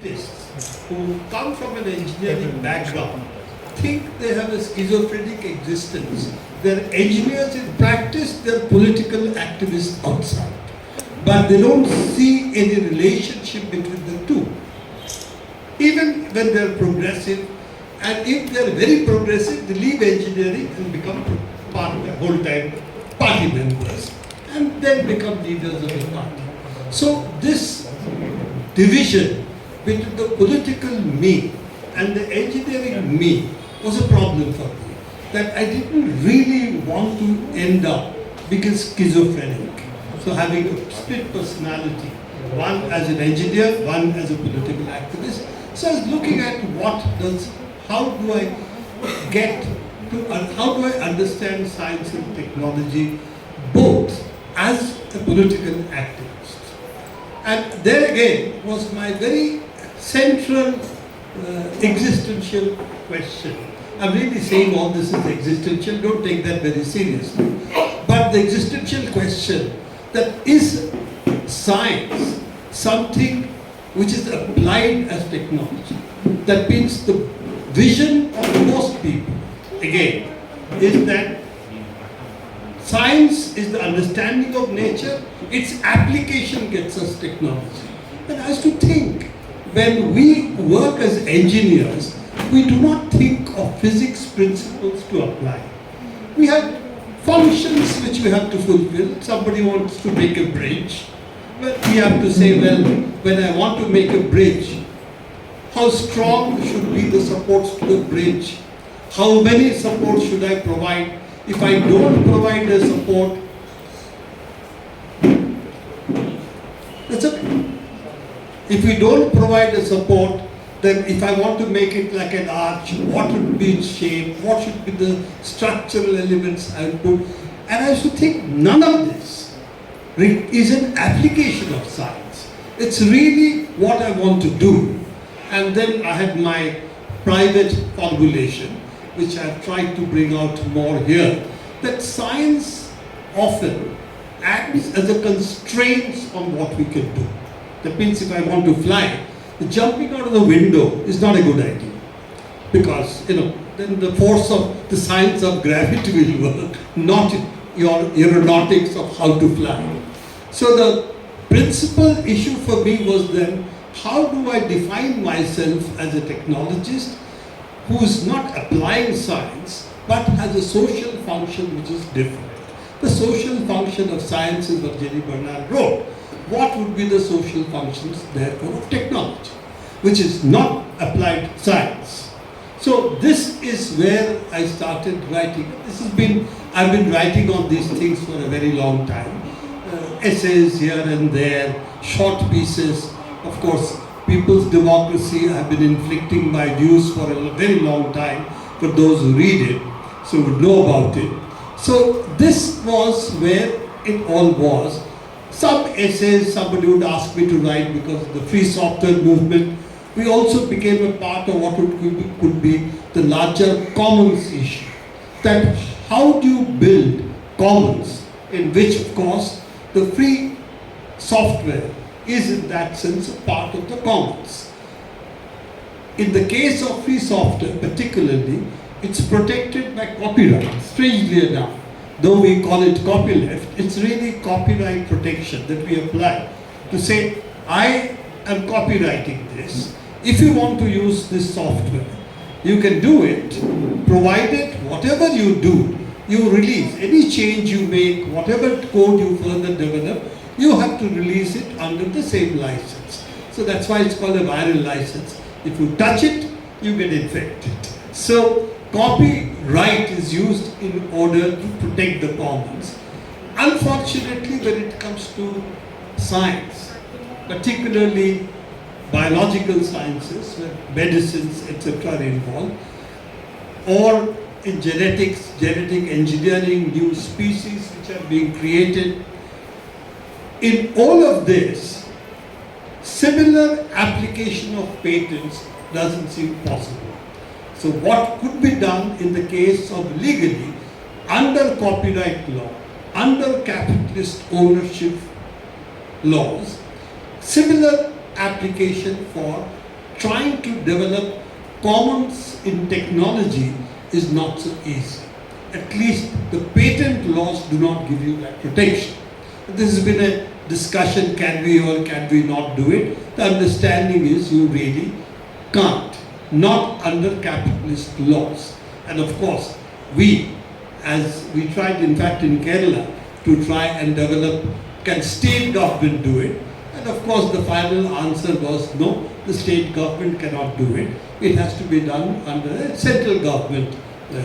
Scientists who come from an engineering background think they have a schizophrenic existence. They're engineers in practice, they're political activists outside. But they don't see any relationship between the two. Even when they're progressive, and if they're very progressive, they leave engineering and become part of the whole-time party members and then become leaders of the party. So this division between the political me and the engineering me was a problem for me. That I didn't really want to end up being schizophrenic. So having a split personality, one as an engineer, one as a political activist. So I was looking at how do I understand science and technology both as a political activist. And there again was my very central existential question. I'm really saying all this is existential, don't take that very seriously. But the existential question, that is science something which is applied as technology? That means the vision of most people, again, is that science is the understanding of nature, its application gets us technology. And I used to think, when we work as engineers, we do not think of physics principles to apply. We have functions which we have to fulfill. Somebody wants to make a bridge. Well, we have to say, well, when I want to make a bridge, how strong should be the supports to the bridge? How many supports should I provide? If I don't provide a support, that's okay. If we don't provide a support, then if I want to make it like an arch, what would be its shape? What should be the structural elements I would put? And I used to think none of this is an application of science. It's really what I want to do. And then I had my private formulation, which I've tried to bring out more here, that science often acts as a constraint on what we can do. That means if I want to fly, jumping out of the window is not a good idea. Because, then the force of the science of gravity will work, not your aeronautics of how to fly. So the principal issue for me was then, how do I define myself as a technologist who is not applying science but has a social function which is different? The social function of science is what Jenny Bernard wrote. What would be the social functions, therefore, of technology, which is not applied science? So this is where I started writing. I've been writing on these things for a very long time. Essays here and there, short pieces. Of course, People's Democracy I've been inflicting my views for a very long time for those who read it, so would know about it. So this was where it all was. Some essays somebody would ask me to write because of the free software movement. We also became a part of what could be the larger commons issue. That how do you build commons in which, of course, the free software is in that sense a part of the commons. In the case of free software particularly, it's protected by copyright, strangely enough. Though we call it copyleft, it's really copyright protection that we apply to say, I am copywriting this. If you want to use this software, you can do it, provided whatever you do, you release. Any change you make, whatever code you further develop, you have to release it under the same license. So that's why it's called a viral license. If you touch it, you get infected. So copyright is used in order to protect the commons. Unfortunately, when it comes to science, particularly biological sciences, where medicines, etc. are involved, or in genetics, genetic engineering, new species which are being created, in all of this, similar application of patents doesn't seem possible. So what could be done in the case of legally, under copyright law, under capitalist ownership laws, similar application for trying to develop commons in technology is not so easy. At least the patent laws do not give you that protection. This has been a discussion, can we or can we not do it? The understanding is you really can't, not under capitalist laws. And of course, as we tried in fact in Kerala to try and develop, can state government do it? And of course the final answer was no, the state government cannot do it. It has to be done under a central government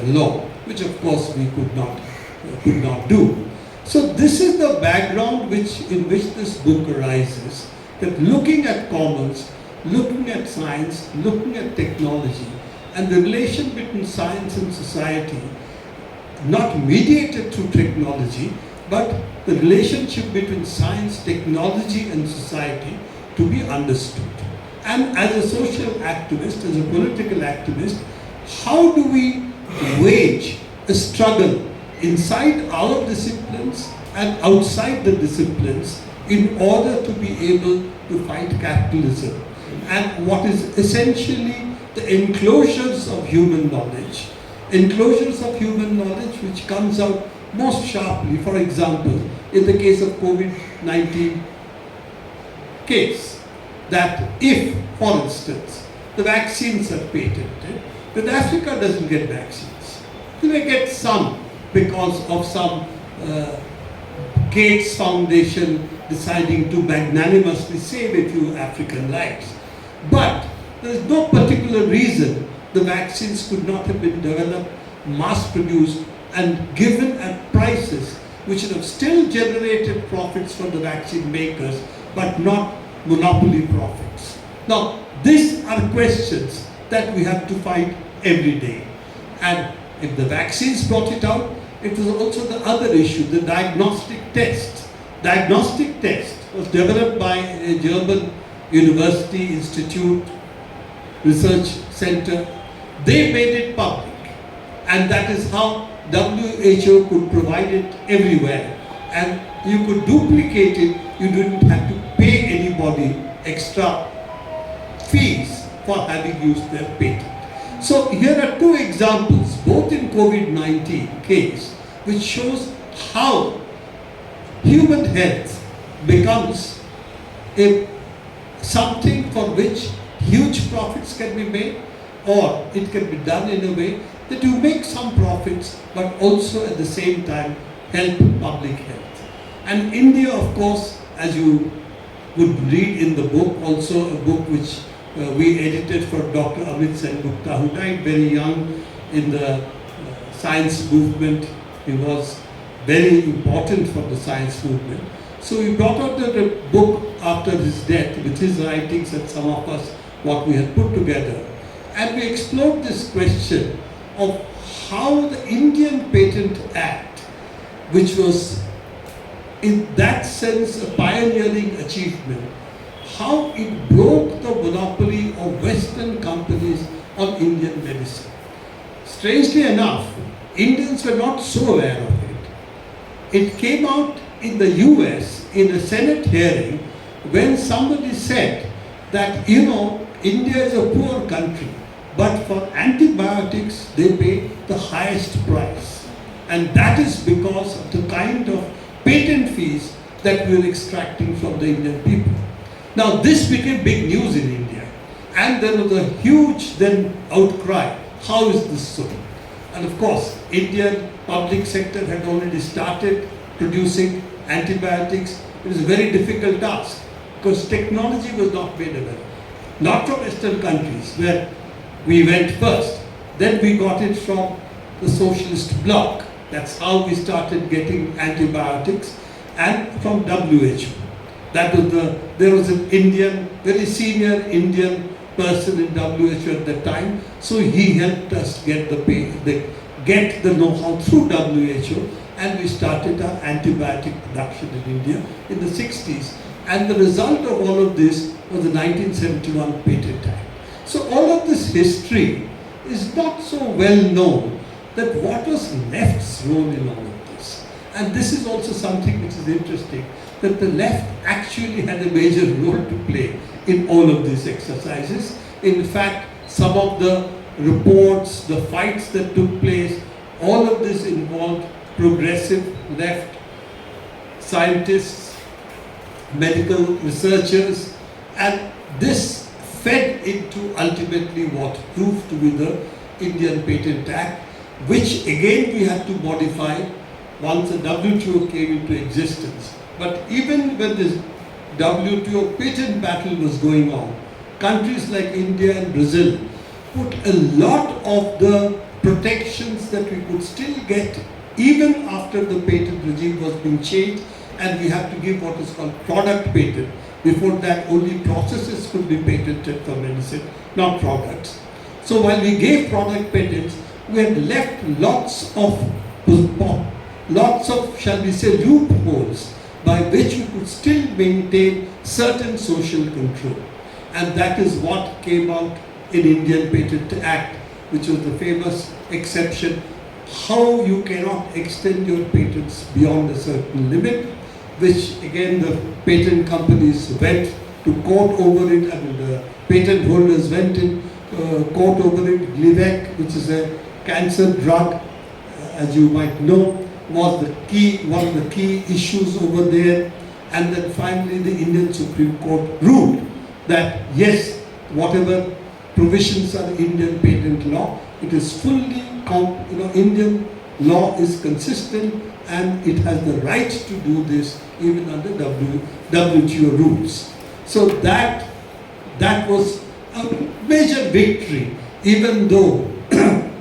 law, which of course we could not do. So this is the background in which this book arises, that looking at commons, looking at science, looking at technology, and the relation between science and society, not mediated through technology, but the relationship between science, technology, and society to be understood. And as a social activist, as a political activist, how do we wage a struggle inside our disciplines and outside the disciplines in order to be able to fight capitalism? And what is essentially the enclosures of human knowledge which comes out most sharply, for example, in the case of COVID-19 case, that if, for instance, the vaccines are patented, then Africa doesn't get vaccines. They may get some because of some Gates Foundation deciding to magnanimously save a few African lives. But there is no particular reason the vaccines could not have been developed, mass-produced, and given at prices which would have still generated profits for the vaccine makers, but not monopoly profits. Now, these are questions that we have to fight every day. And if the vaccines brought it out, it was also the other issue, the diagnostic test. Diagnostic test was developed by a German university institute, research center. They made it public. And that is how WHO could provide it everywhere. And you could duplicate it, you didn't have to pay anybody extra fees for having used their patent. So here are two examples, both in COVID-19 case, which shows how human health becomes something for which huge profits can be made, or it can be done in a way that you make some profits, but also at the same time help public health. And India, of course, as you would read in the book, also a book which we edited for Dr. Amit Sen-Gupta, who died very young in the science movement. He was very important for the science movement. So we brought out the book after his death with his writings and some of us, what we had put together. And we explored this question of how the Indian Patent Act, which was in that sense a pioneering achievement, how it broke the monopoly of Western companies on Indian medicine. Strangely enough, Indians were not so aware of it. It came out in the US in a Senate hearing when somebody said that, India is a poor country, but for antibiotics they pay the highest price. And that is because of the kind of patent fees that we are extracting from the Indian people. Now this became big news in India, and there was a huge then outcry, how is this so? And of course, Indian public sector had already started producing antibiotics. It was a very difficult task because technology was not made available. Not from Western countries where we went first. Then we got it from the socialist bloc. That's how we started getting antibiotics, and from WHO. There was an Indian, very senior Indian person in WHO at the time, so he helped us get the know-how through WHO, and we started our antibiotic production in India in the 60s. And the result of all of this was the 1971 Patent Act. So all of this history is not so well known, that what was left's role in all of this. And this is also something which is interesting, that the left actually had a major role to play in all of these exercises. In fact, some of the reports, the fights that took place, all of this involved progressive left scientists, medical researchers, and this fed into ultimately what proved to be the Indian Patent Act, which again we had to modify once the WTO came into existence. But even when this WTO patent battle was going on, countries like India and Brazil put a lot of the protections that we could still get even after the patent regime was being changed, and we have to give what is called product patent. Before that, only processes could be patented for medicine, not products. So while we gave product patents, we had left lots of, shall we say, loopholes by which we could still maintain certain social control. And that is what came out in Indian Patent Act, which was the famous exception, how you cannot extend your patents beyond a certain limit, which again the patent companies went to court over it, and the patent holders went in court over it. Glivec, which is a cancer drug, as you might know, was one of the key issues over there. And then finally the Indian Supreme Court ruled that yes, whatever provisions are Indian patent law, it is fully, Indian law is consistent and it has the right to do this even under WTO rules. So that was a major victory, even though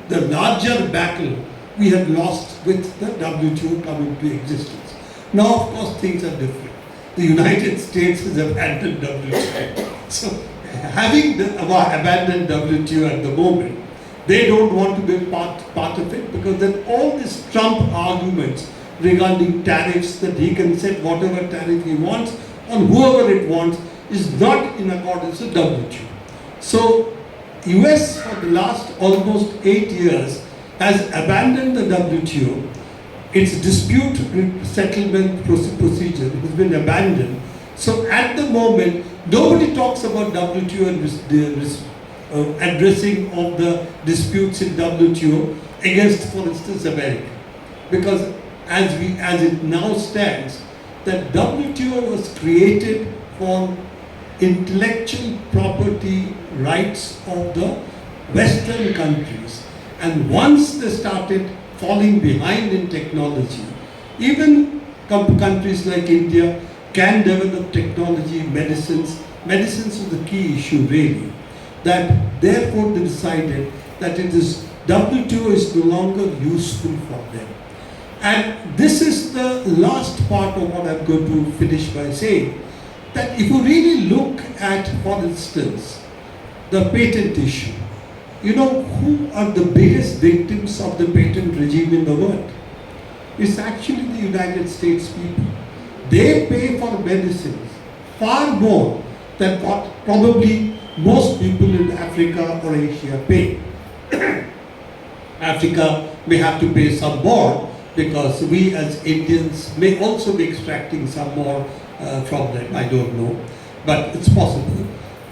the larger battle we had lost with the WTO coming to existence. Now, of course, things are different. The United States has abandoned WTO. So, having abandoned WTO at the moment, they don't want to be part of it, because then all these Trump arguments regarding tariffs, that he can set whatever tariff he wants on whoever it wants, is not in accordance with WTO. So, US for the last almost 8 years has abandoned the WTO. Its dispute settlement procedure has been abandoned. So at the moment, nobody talks about WTO and the addressing of the disputes in WTO against, for instance, America. Because as it now stands, that WTO was created for intellectual property rights of the Western countries. And once they started falling behind in technology, even countries like India can develop technology, medicines. Medicines is the key issue really. That therefore they decided that WTO is no longer useful for them. And this is the last part of what I'm going to finish by saying, that if you really look at, for instance, the patent issue, you know who are the biggest victims of the patent regime in the world? It's actually the United States people. They pay for medicines far more than what probably most people in Africa or Asia pay. Africa may have to pay some more because we as Indians may also be extracting some more from them. I don't know, but it's possible.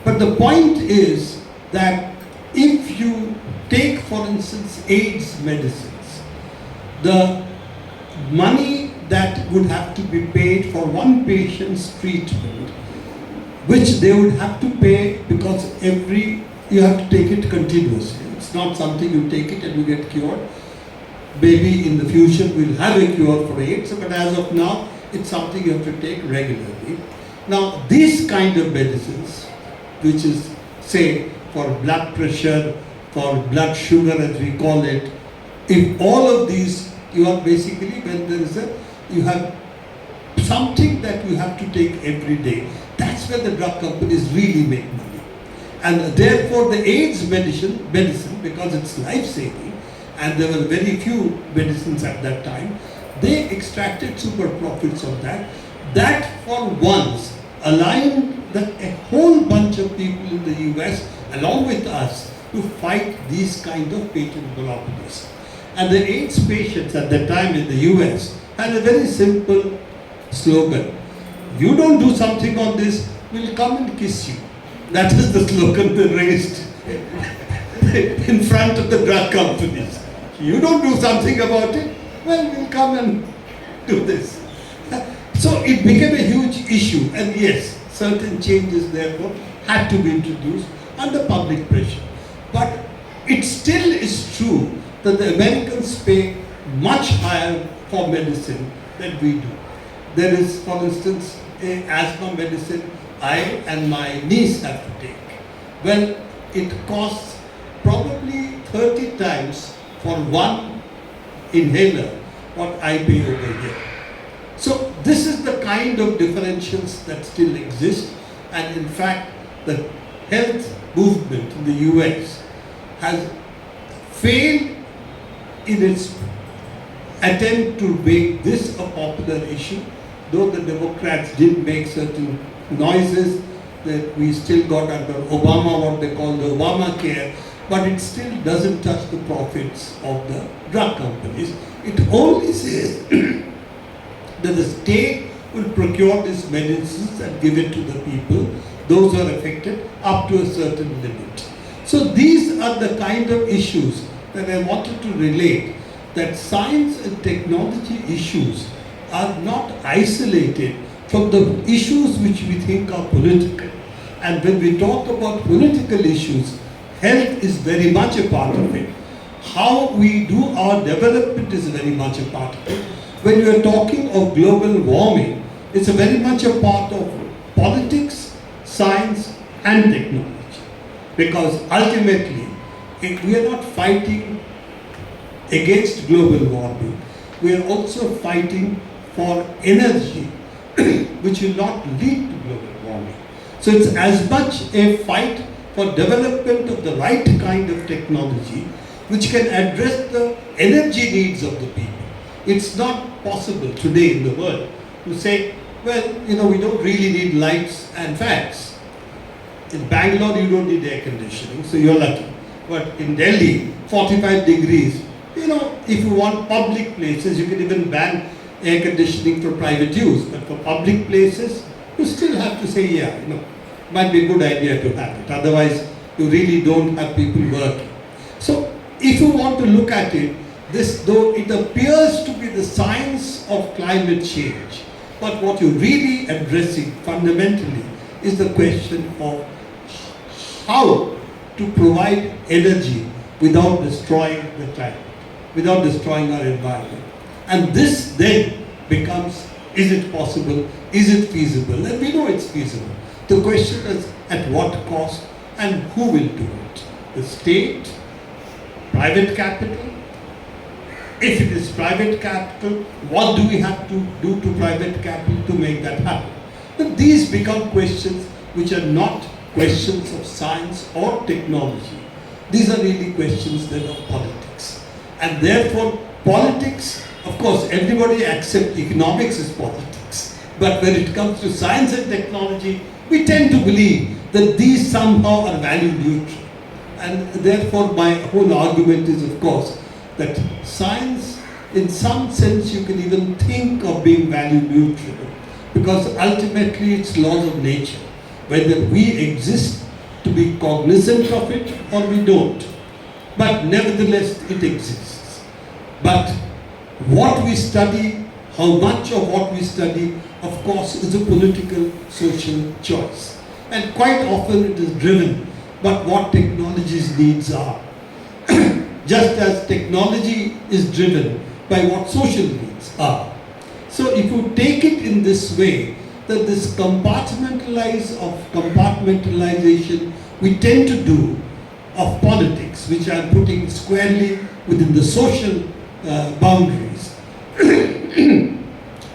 But the point is that if you take, for instance, AIDS medicines, the money that would have to be paid for one patient's treatment, which they would have to pay because you have to take it continuously. It's not something you take it and you get cured. Maybe in the future we'll have a cure for AIDS, but as of now, it's something you have to take regularly. Now, these kind of medicines, which is, say, for blood pressure, for blood sugar as we call it, if all of these, you are basically, when there is you have something that you have to take every day, that's where the drug companies really make money. And therefore the AIDS medicine, because it's life-saving, and there were very few medicines at that time, they extracted super profits of that. That for once aligned a whole bunch of people in the US along with us to fight these kind of patent monopolies. And the AIDS patients at that time in the US had a very simple slogan. You don't do something on this, we'll come and kiss you. That is the slogan they raised in front of the drug companies. You don't do something about it, well, we'll come and do this. So it became a huge issue, and yes, certain changes therefore had to be introduced under public pressure. But it still is true that the Americans pay much higher for medicine than we do. There is, for instance, a asthma medicine I and my niece have to take. Well, it costs probably 30 times for one inhaler what I pay over here. So this is the kind of differentials that still exist, and in fact the health movement in the US has failed in its attempt to make this a popular issue, though the Democrats did make certain noises that we still got under Obama what they call the Obamacare, but it still doesn't touch the profits of the drug companies. It only says that the state will procure these medicines and give it to the people, those who are affected, up to a certain limit. So these are the kind of issues that I wanted to relate, that science and technology issues are not isolated from the issues which we think are political. And when we talk about political issues, health is very much a part of it. How we do our development is very much a part of it. When we are talking of global warming, it's a very much a part of politics, science and technology. Because ultimately, we are not fighting against global warming. We are also fighting for energy which will not lead to global warming. So it's as much a fight for development of the right kind of technology which can address the energy needs of the people. It's not possible today in the world to say, well, we don't really need lights and fans. In Bangalore, you don't need air conditioning, so you're lucky. But in Delhi, 45 degrees, if you want public places, you can even ban air conditioning for private use. But for public places, you still have to say, might be a good idea to have it. Otherwise, you really don't have people working. So, if you want to look at it, though it appears to be the science of climate change, but what you're really addressing fundamentally is the question of how to provide energy without destroying the climate, without destroying our environment. And this then becomes, is it possible, is it feasible? And we know it's feasible. The question is at what cost and who will do it? The state, private capital? If it is private capital, what do we have to do to private capital to make that happen? But these become questions which are not questions of science or technology. These are really questions then of politics. And therefore, politics, of course, everybody accepts economics is politics. But when it comes to science and technology, we tend to believe that these somehow are value neutral. And therefore, my whole argument is, of course, that science, in some sense, you can even think of being value neutral, because ultimately it's laws of nature, whether we exist to be cognizant of it or we don't. But nevertheless, it exists. But what we study, how much of what we study, of course, is a political, social choice. And quite often it is driven by what technology's needs are. Just as technology is driven by what social needs are. So if you take it in this way, that this compartmentalization we tend to do of politics, which I'm putting squarely within the social boundaries.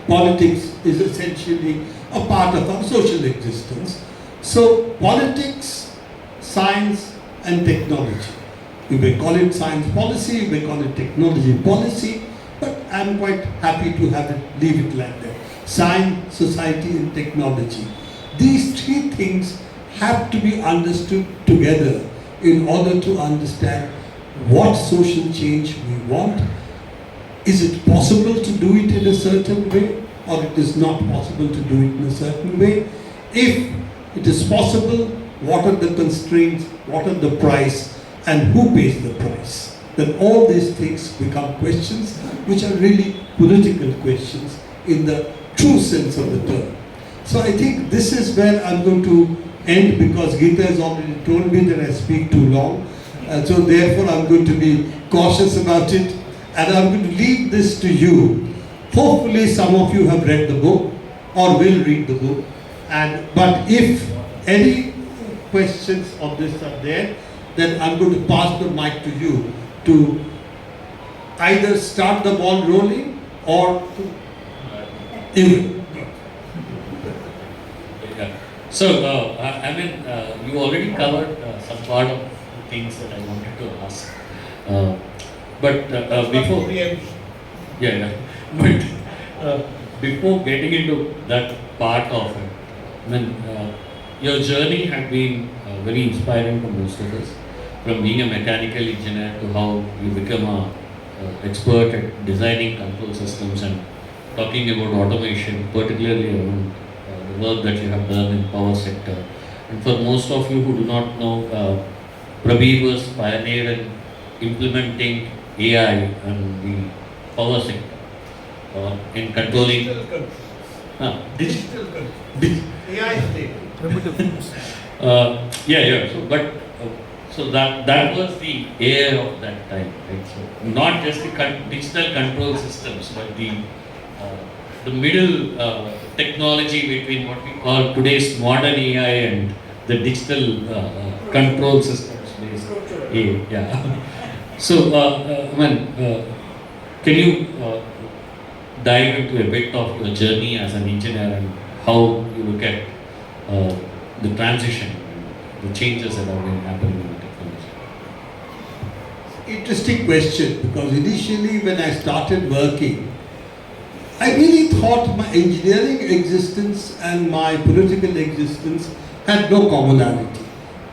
Politics is essentially a part of our social existence. So politics, science and technology. You may call it science policy, you may call it technology policy, but I'm quite happy to leave it like that. Science, society and technology. These three things have to be understood together in order to understand what social change we want. Is it possible to do it in a certain way, or it is not possible to do it in a certain way? If it is possible, what are the constraints, what are the price, and who pays the price. Then all these things become questions which are really political questions in the true sense of the term. So I think this is where I'm going to end, because Geeta has already told me that I speak too long. So therefore I'm going to be cautious about it, and I'm going to leave this to you. Hopefully some of you have read the book or will read the book. But if any questions of this are there, then I'm going to pass the mic to you to either start the ball rolling or to So, you already covered some part of the things that I wanted to ask. Before getting into that part of it, your journey had been very inspiring for most of us. From being a mechanical engineer to how you become an expert at designing control systems and talking about automation, particularly around the work that you have done in power sector. And for most of you who do not know, Prabir was pioneer in implementing AI and the power sector in controlling digital control. AI is there. So that was the air of that time, right? So not just the digital control systems, but the middle technology between what we call today's modern AI and the digital control systems based AI. Yeah. So, can you dive into a bit of your journey as an engineer and how you look at the transition, the changes that have been happening in the technology? Interesting question, because initially when I started working, I really thought my engineering existence and my political existence had no commonality.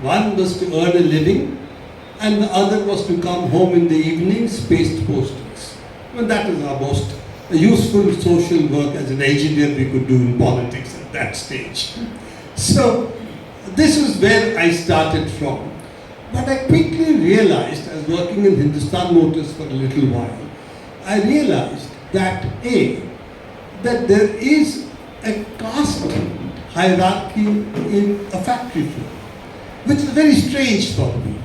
One was to earn a living, and the other was to come home in the evenings, paste posters. Well, that is our most useful social work as an engineer we could do in politics at that stage. So this was where I started from. But I quickly realized, as working in Hindustan Motors for a little while, I realized that that there is a caste hierarchy in a factory floor, which is very strange for me.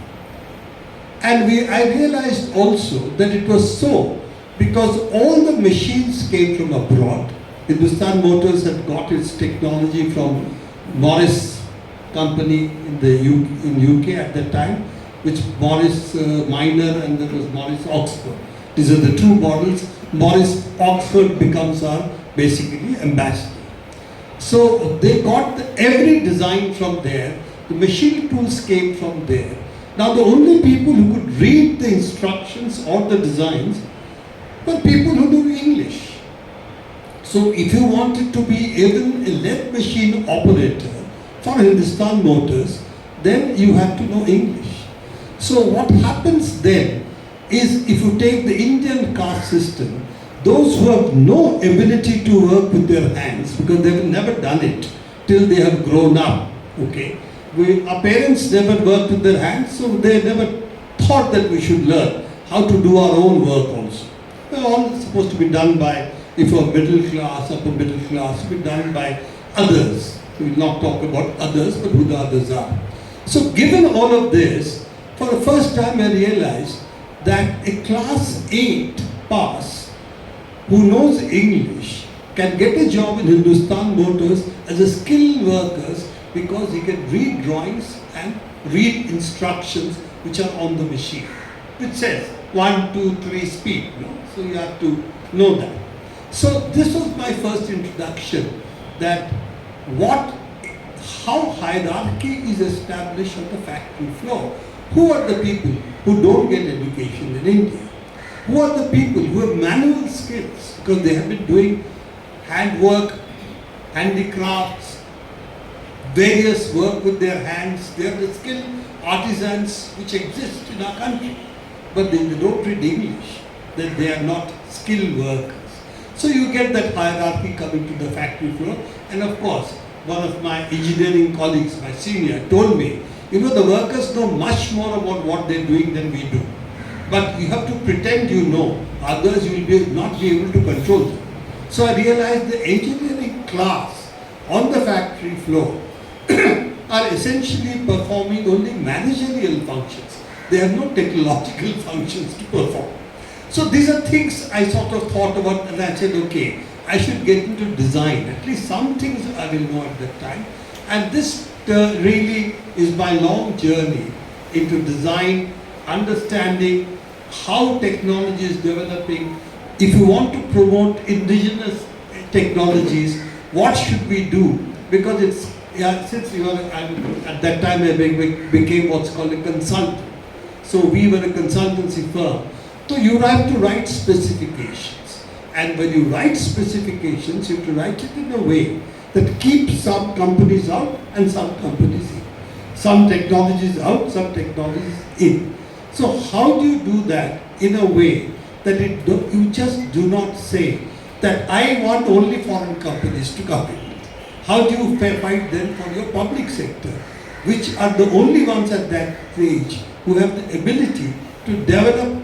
And I realized also that it was so because all the machines came from abroad. Hindustan Motors had got its technology from Morris company in the UK at that time, which Morris Minor, and there was Morris Oxford. These are the two models. Morris Oxford becomes our basically ambassador. So they got every design from there. The machine tools came from there. Now the only people who could read the instructions or the designs were people who knew English. So if you wanted to be even a lathe machine operator for Hindustan Motors, then you have to know English. So what happens then is, if you take the Indian caste system, those who have no ability to work with their hands, because they have never done it till they have grown up, okay? Our parents never worked with their hands, so they never thought that we should learn how to do our own work also. They're all supposed to be done by, if you're middle class, upper middle class, be done by others. We will not talk about others, but who the others are. So given all of this, for the first time I realized that a class 8 pass who knows English can get a job in Hindustan Motors as a skilled worker, because he can read drawings and read instructions which are on the machine, which says 1, 2, 3 speed. So you have to know that. So this was my first introduction, that how hierarchy is established on the factory floor. Who are the people who don't get education in India? Who are the people who have manual skills, because they have been doing handwork, handicrafts, various work with their hands. They are the skilled artisans which exist in our country, but they don't read English, that they are not skilled workers. So you get that hierarchy coming to the factory floor, and of course one of my engineering colleagues, my senior, told me, you know, the workers know much more about what they're doing than we do. But you have to pretend you know, otherwise you will not be able to control them. So I realized the engineering class on the factory floor are essentially performing only managerial functions. They have no technological functions to perform. So these are things I sort of thought about, and I said, okay, I should get into design. At least some things I will know at that time. And this really is my long journey into design, understanding how technology is developing. If you want to promote indigenous technologies, what should we do? Because it's, since at that time I became what's called a consultant. So we were a consultancy firm. So you have to write specifications. And when you write specifications, you have to write it in a way that keeps some companies out and some companies in. Some technologies out, some technologies in. So how do you do that in a way that you just do not say that I want only foreign companies to come in? How do you fight then for your public sector, which are the only ones at that stage who have the ability to develop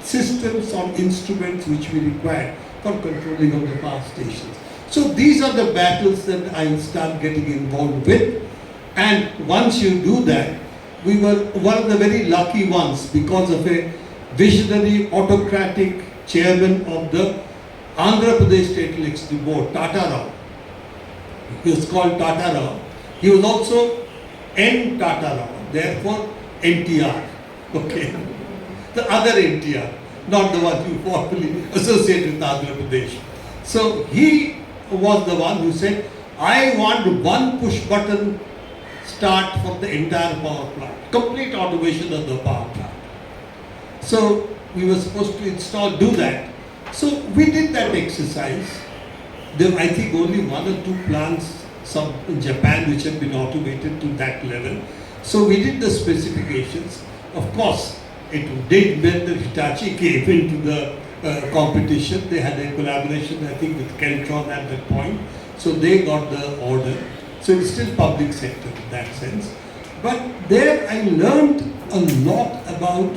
systems or instruments which we require for controlling of the power stations? So these are the battles that I start getting involved with. And once you do that, we were one of the very lucky ones because of a visionary autocratic chairman of the Andhra Pradesh State Electricity Board, Tata Rao. He was called Tata Rao. He was also N. Tata Rao, therefore NTR. Okay. The other NTR, not the one you formally associate with Andhra Pradesh. So he was the one who said, I want one push button start for the entire power plant, complete automation of the power plant. So we were supposed to do that. So we did that exercise. There were, I think, only one or two plants, some in Japan, which had been automated to that level. So we did the specifications. Of course, it did mean that Hitachi came into the competition. They had a collaboration, I think, with Keltron at that point. So they got the order. So it's still public sector in that sense. But there I learned a lot about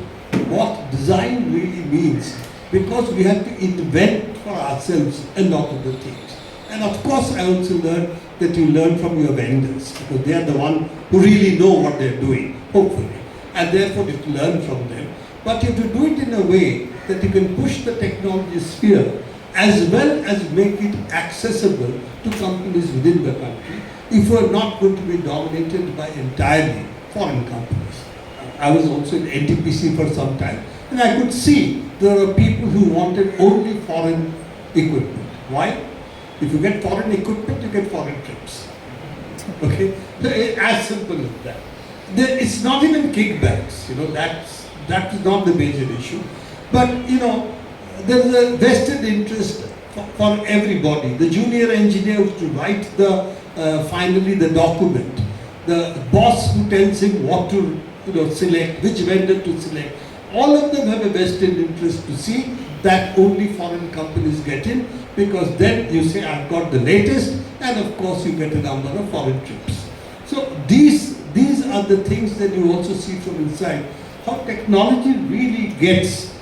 what design really means, because we have to invent for ourselves a lot of the things. And of course I also learned that you learn from your vendors, because they are the ones who really know what they're doing, hopefully. And therefore you have to learn from them. But you have to do it in a way that you can push the technology sphere as well as make it accessible to companies within the country, if we are not going to be dominated by entirely foreign companies. I was also in NTPC for some time, and I could see there were people who wanted only foreign equipment. Why? If you get foreign equipment, you get foreign trips. Okay? So as simple as that. It's not even kickbacks, that is not the major issue. But, there is a vested interest for everybody. The junior engineer who to write finally the document, the boss who tells him what to select, which vendor to select, all of them have a vested interest to see that only foreign companies get in, because then you say, I've got the latest, and of course you get a number of foreign trips. So these are the things that you also see from inside, how technology really gets,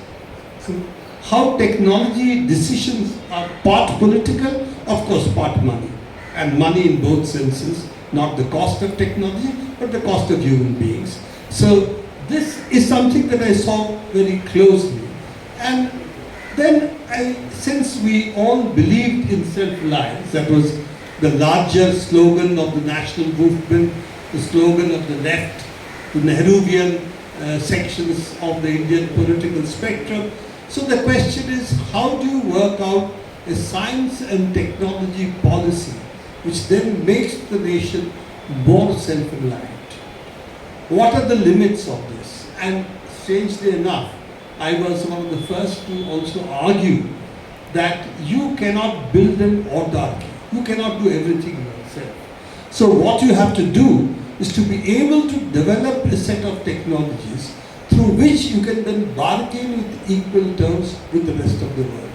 how technology decisions are part political, of course part money, and money in both senses, not the cost of technology, but the cost of human beings. So this is something that I saw very closely. And then since we all believed in self-reliance, that was the larger slogan of the national movement, the slogan of the left, the Nehruvian sections of the Indian political spectrum. So the question is, how do you work out a science and technology policy which then makes the nation more self-reliant? What are the limits of this? And strangely enough, I was one of the first to also argue that you cannot build an autarky. You cannot do everything yourself. So what you have to do is to be able to develop a set of technologies through which you can then bargain with equal terms with the rest of the world.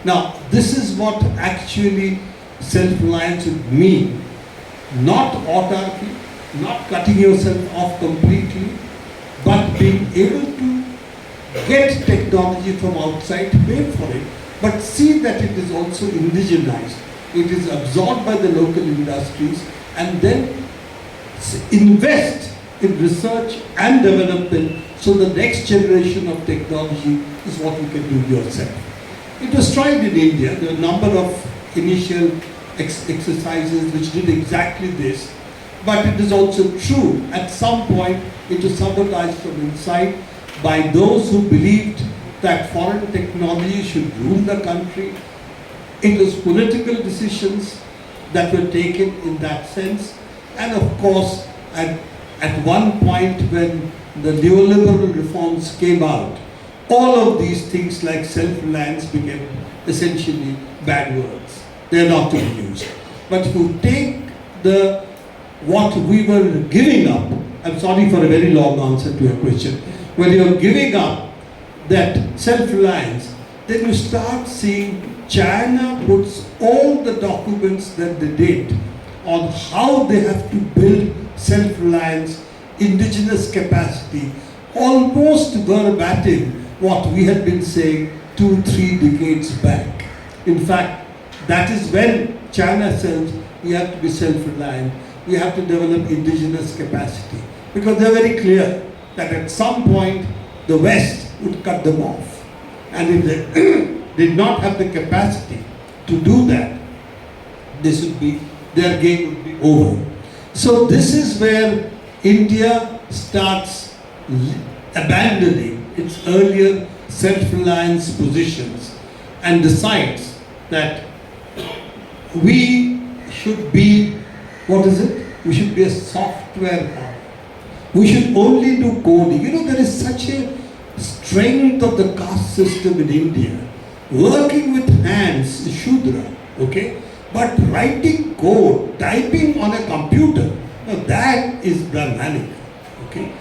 Now, this is what actually self-reliance would mean. not autarky, not cutting yourself off completely, but being able to get technology from outside, pay for it, but see that it is also indigenized. It is absorbed by the local industries, and then invest in research and development so the next generation of technology is what you can do yourself. It was tried in India. There were a number of initial exercises which did exactly this, but it is also true at some point it was sabotaged from inside by those who believed that foreign technology should rule the country. It was political decisions that were taken in that sense, and of course at one point when the neoliberal reforms came out, all of these things like self-reliance became essentially bad words. They are not to be used. But if you take what we were giving up, I'm sorry for a very long answer to your question, when you're giving up that self-reliance, then you start seeing China puts all the documents that they did on how they have to build self-reliance, indigenous capacity, almost verbatim what we had been saying 2-3 decades back. In fact, that is when China says we have to be self-reliant, we have to develop indigenous capacity. Because they're very clear that at some point the West would cut them off. And if they did not have the capacity to do that, their game would be over. So this is where India starts abandoning its earlier self-reliance positions and decides that we should be, we should be a software power. We should only do coding. You know, there is such a strength of the caste system in India. Working with hands is Shudra, okay? But writing code, typing on a computer, now that is Brahmanic, okay?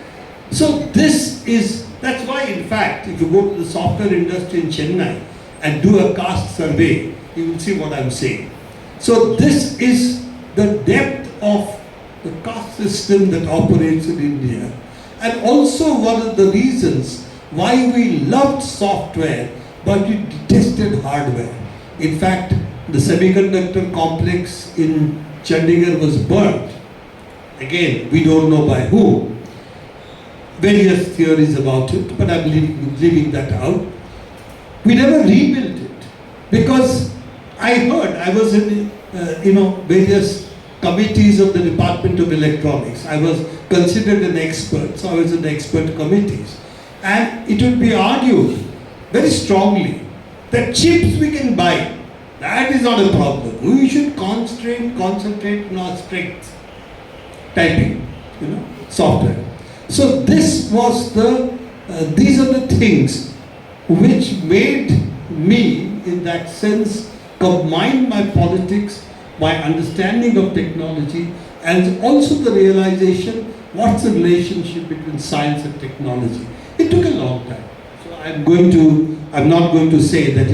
So that's why in fact, if you go to the software industry in Chennai and do a caste survey, you will see what I'm saying. So this is the depth of the caste system that operates in India, and also one of the reasons why we loved software but we detested hardware. In fact, the semiconductor complex in Chandigarh was burnt. Again, we don't know by who. Various theories about it, but I'm leaving that out. We never rebuilt it because I was in various committees of the Department of Electronics. I was considered an expert, so I was in expert committees. And it would be argued very strongly that chips we can buy, that is not a problem. We should concentrate on our strength, typing, software. So this was these are the things which made me, in that sense, combine my politics, my understanding of technology, and also the realization what's the relationship between science and technology. It took a long time. So I'm not going to say that,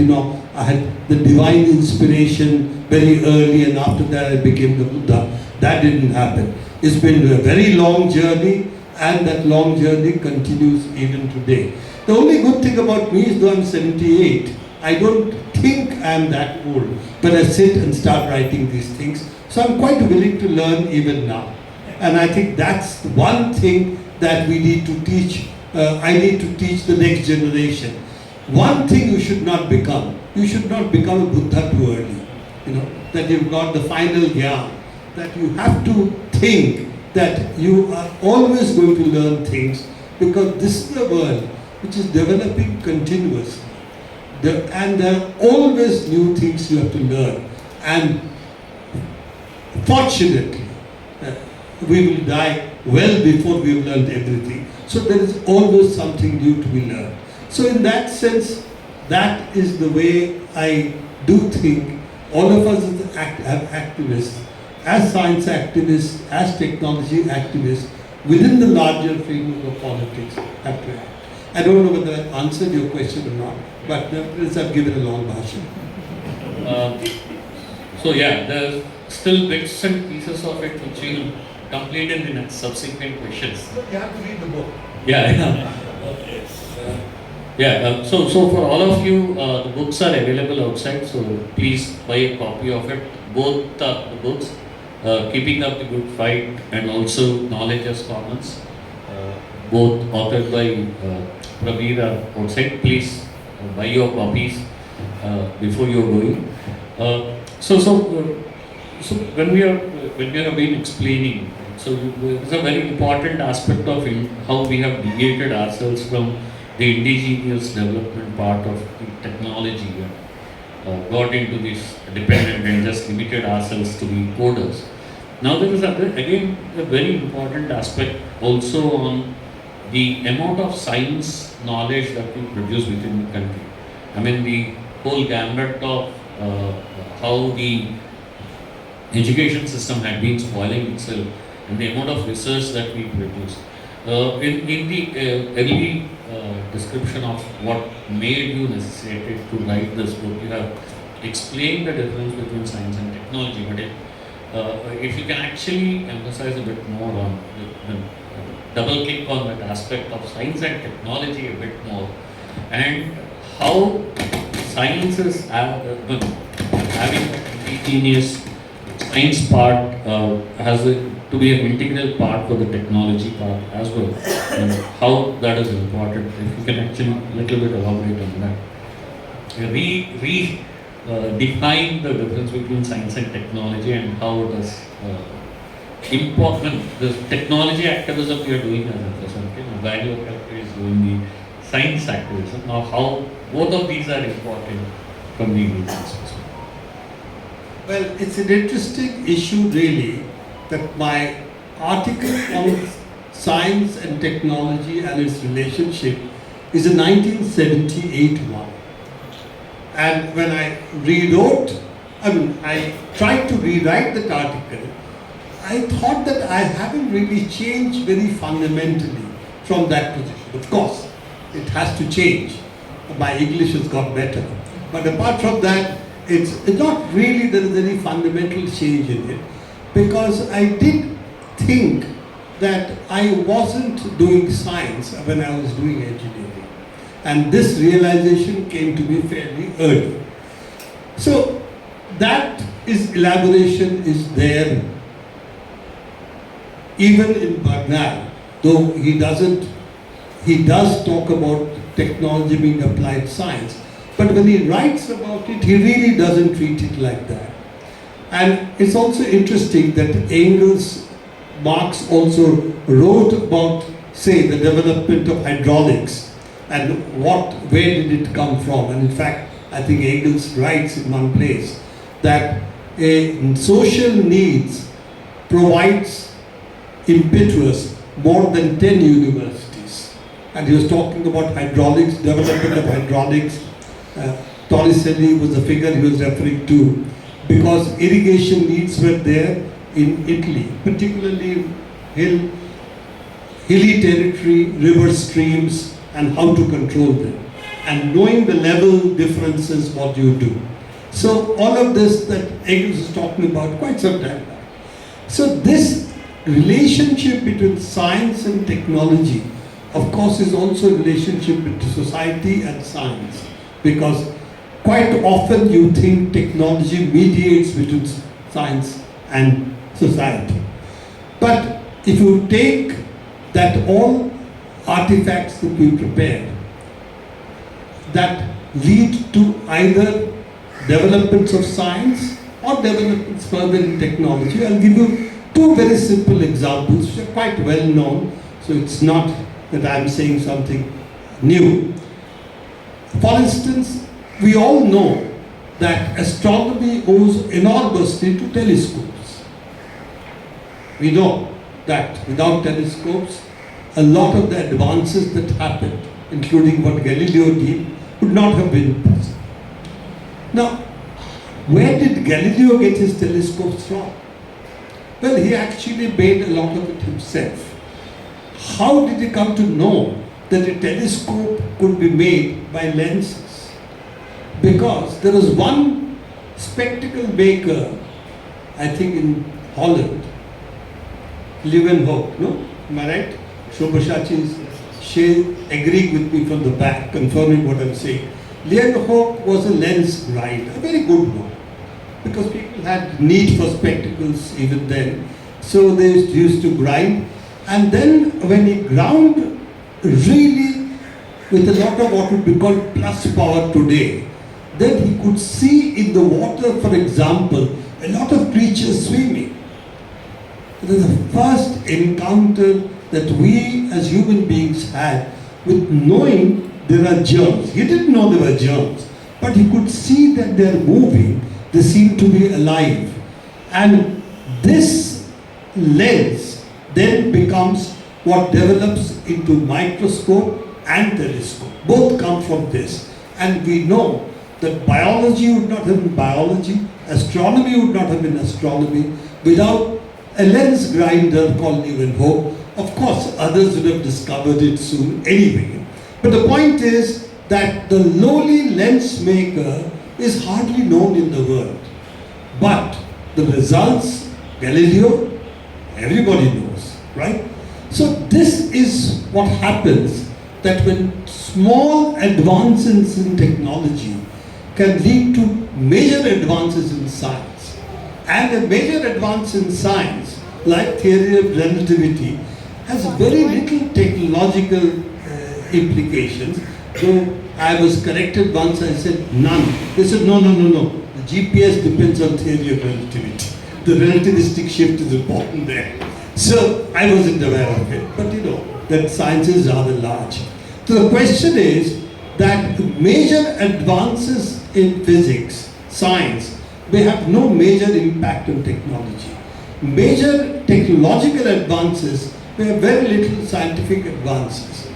I had the divine inspiration very early and after that I became the Buddha. That didn't happen. It's been a very long journey, and that long journey continues even today. The only good thing about me is, though I'm 78, I don't think I'm that old, but I sit and start writing these things. So I'm quite willing to learn even now. And I think that's one thing that we need to teach. I need to teach the next generation. One thing you should not become a Buddha too early. That you've got the final gyan, that you have to think that you are always going to learn things, because this is a world which is developing continuously. And there are always new things you have to learn. And fortunately, we will die well before we have learned everything. So there is always something new to be learned. So in that sense, that is the way I do think all of us as activists, as science activists, as technology activists, within the larger framework of politics, have to act. I don't know whether I answered your question or not, but nevertheless I've given a long version. So yeah, the still bits and pieces of it which we will complete in the next subsequent questions. You have to read the book. Yeah. So for all of you, the books are available outside, so please buy a copy of it. Both the books, Keeping Up the Good Fight and also Knowledge as Commons, both authored by Prabir are outside. Please buy your copies before you are going. So when we have been explaining, so it's a very important aspect of how we have deviated ourselves from the indigenous development part of the technology and got into this dependent and just limited ourselves to the coders. Now there is again a very important aspect also on the amount of science knowledge that we produce within the country. I mean the whole gambit of how the education system had been spoiling itself and the amount of research that we produce. In the early description of what made you necessitated to write this book, you have explained the difference between science and technology, but if you can actually emphasize a bit more on the double click on that aspect of science and technology a bit more, and how science is having an indigenous science part has to be an integral part for the technology part as well, and how that is important. If you can actually a little bit elaborate on that. Define the difference between science and technology and how it is important. The technology activism we are doing as a present, value activity is doing the science activism. Now how both of these are important from the indigenous perspective. Well, it's an interesting issue really that my article on science and technology and its relationship is a 1978 one. And when I I tried to rewrite that article, I thought that I haven't really changed very fundamentally from that position. Of course, it has to change. My English has got better. But apart from that, it's not really there is any fundamental change in it, because I did think that I wasn't doing science when I was doing engineering. And this realization came to me fairly early. So that elaboration is there even in Bagnal, though he does talk about technology being applied science. But when he writes about it, he really doesn't treat it like that. And it's also interesting that Marx also wrote about, say, the development of hydraulics and where did it come from. And in fact, I think Engels writes in one place that social needs provides impetus more than 10 universities. And he was talking about hydraulics, development of hydraulics. Torricelli was the figure he was referring to, because irrigation needs were there in Italy, particularly hilly territory, river streams, and how to control them. And knowing the level differences, what you do. So all of this that Engels is talking about quite some time back. So this relationship between science and technology, of course, is also a relationship between society and science. Because quite often you think technology mediates between science and society. But if you take that all artifacts that we prepared that lead to either developments of science or developments further in technology, I'll give you two very simple examples which are quite well known, so it's not that I'm saying something new. For instance, we all know that astronomy owes enormously to telescopes. We know that without telescopes, a lot of the advances that happened, including what Galileo did, would not have been possible. Now, where did Galileo get his telescopes from? Well, he actually made a lot of it himself. How did he come to know that a telescope could be made by lenses? Because there was one spectacle maker, I think in Holland, Leeuwenhoek, no? Am I right? Shobhashachi, she agreed with me from the back, confirming what I'm saying. Leeuwenhoek was a lens grinder, a very good one, because people had need for spectacles even then. So they used to grind, and then when he ground really with a lot of what would be called plus power today, then he could see in the water, for example, a lot of creatures swimming. It was the first encounter that we as human beings had with knowing there are germs. He didn't know there were germs, but he could see that they're moving, they seem to be alive. And this lens then becomes what develops into microscope and telescope. Both come from this. And we know that biology would not have been biology, astronomy would not have been astronomy without a lens grinder called Leeuwenhoek. Of course, others would have discovered it soon anyway. But the point is that the lowly lens maker is hardly known in the world. But the results, Galileo, everybody knows, right? So this is what happens, that when small advances in technology can lead to major advances in science. And a major advance in science, like theory of relativity, has very little technological implications. So I was corrected once, I said none. They said no. The GPS depends on theory of relativity. The relativistic shift is important there. So I wasn't aware of it, but you know, that science is rather large. So the question is that major advances in physics, science, may have no major impact on technology. Major technological advances may have very little scientific advances.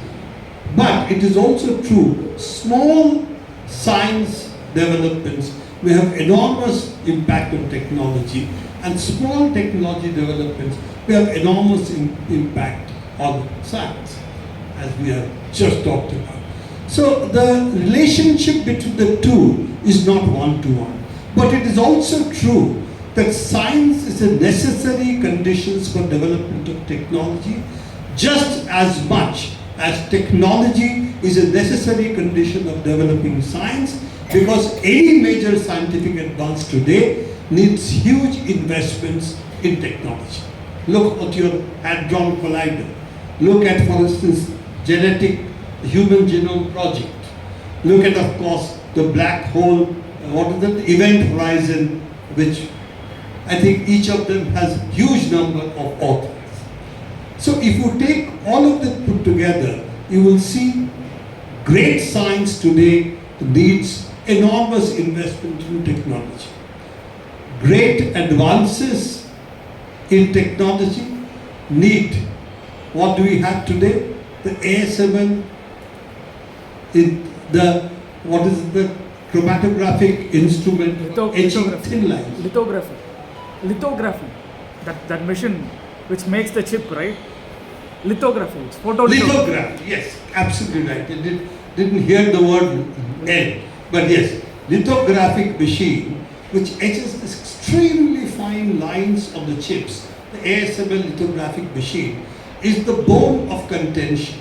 But it is also true, small science developments may have enormous impact on technology, and small technology developments may have enormous impact on science, as we have just talked about. So the relationship between the two is not one-to-one. But it is also true that science is a necessary condition for development of technology, just as much as technology is a necessary condition of developing science, because any major scientific advance today needs huge investments in technology. Look at your Hadron Collider. Look at, for instance, Human Genome Project. Look at, of course, the black hole, what is it, Event Horizon, which I think each of them has huge number of authors. So if you take all of that put together, you will see great science today needs enormous investment in technology. Great advances in technology need, what do we have today? The ASML, the chromatographic instrument, etching thin lines. Lithography. That machine which makes the chip, right? Lithography. It's photolithography. Lithography, yes, absolutely right. I didn't hear the word L, but yes, lithographic machine which etches extremely fine lines on the chips. The ASML lithographic machine is the bone of contention,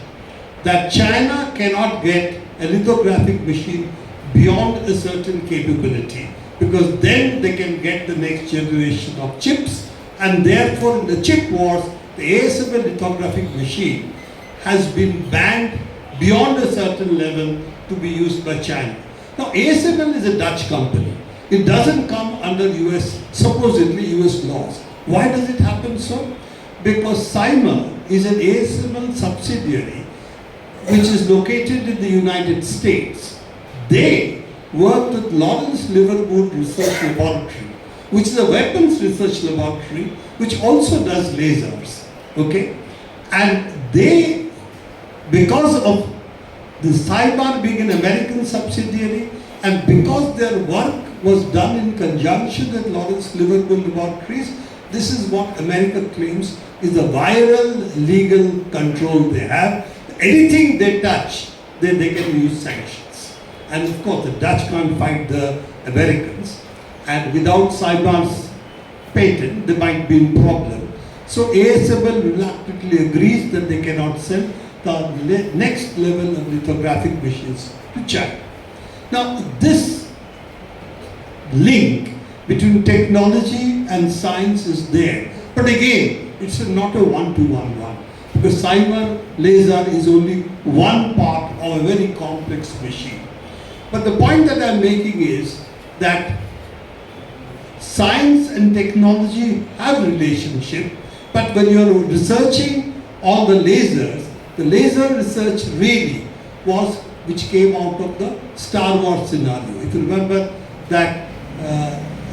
that China cannot get a lithographic machine beyond a certain capability, because then they can get the next generation of chips, and therefore in the chip wars, the ASML lithographic machine has been banned beyond a certain level to be used by China. Now ASML is a Dutch company. It doesn't come under supposedly US laws. Why does it happen so? Because Cymer is an ASML subsidiary which is located in the United States. They work with Lawrence Liverpool Research Laboratory, which is a weapons research laboratory which also does lasers. Okay? And they, because of the Cyber being an American subsidiary, and because their work was done in conjunction with Lawrence Liverpool Laboratories, this is what America claims is the viral legal control they have. Anything they touch, they can use sanctions. And of course, the Dutch can't fight the Americans. And without Cyber's patent, there might be a problem. So ASML reluctantly agrees that they cannot sell the next level of lithographic machines to China. Now this link between technology and science is there. But again, it's not a one-to-one, because cyber laser is only one part of a very complex machine. But the point that I'm making is that science and technology have a relationship, but when you're researching on the laser research really was which came out of the Star Wars scenario. If you remember that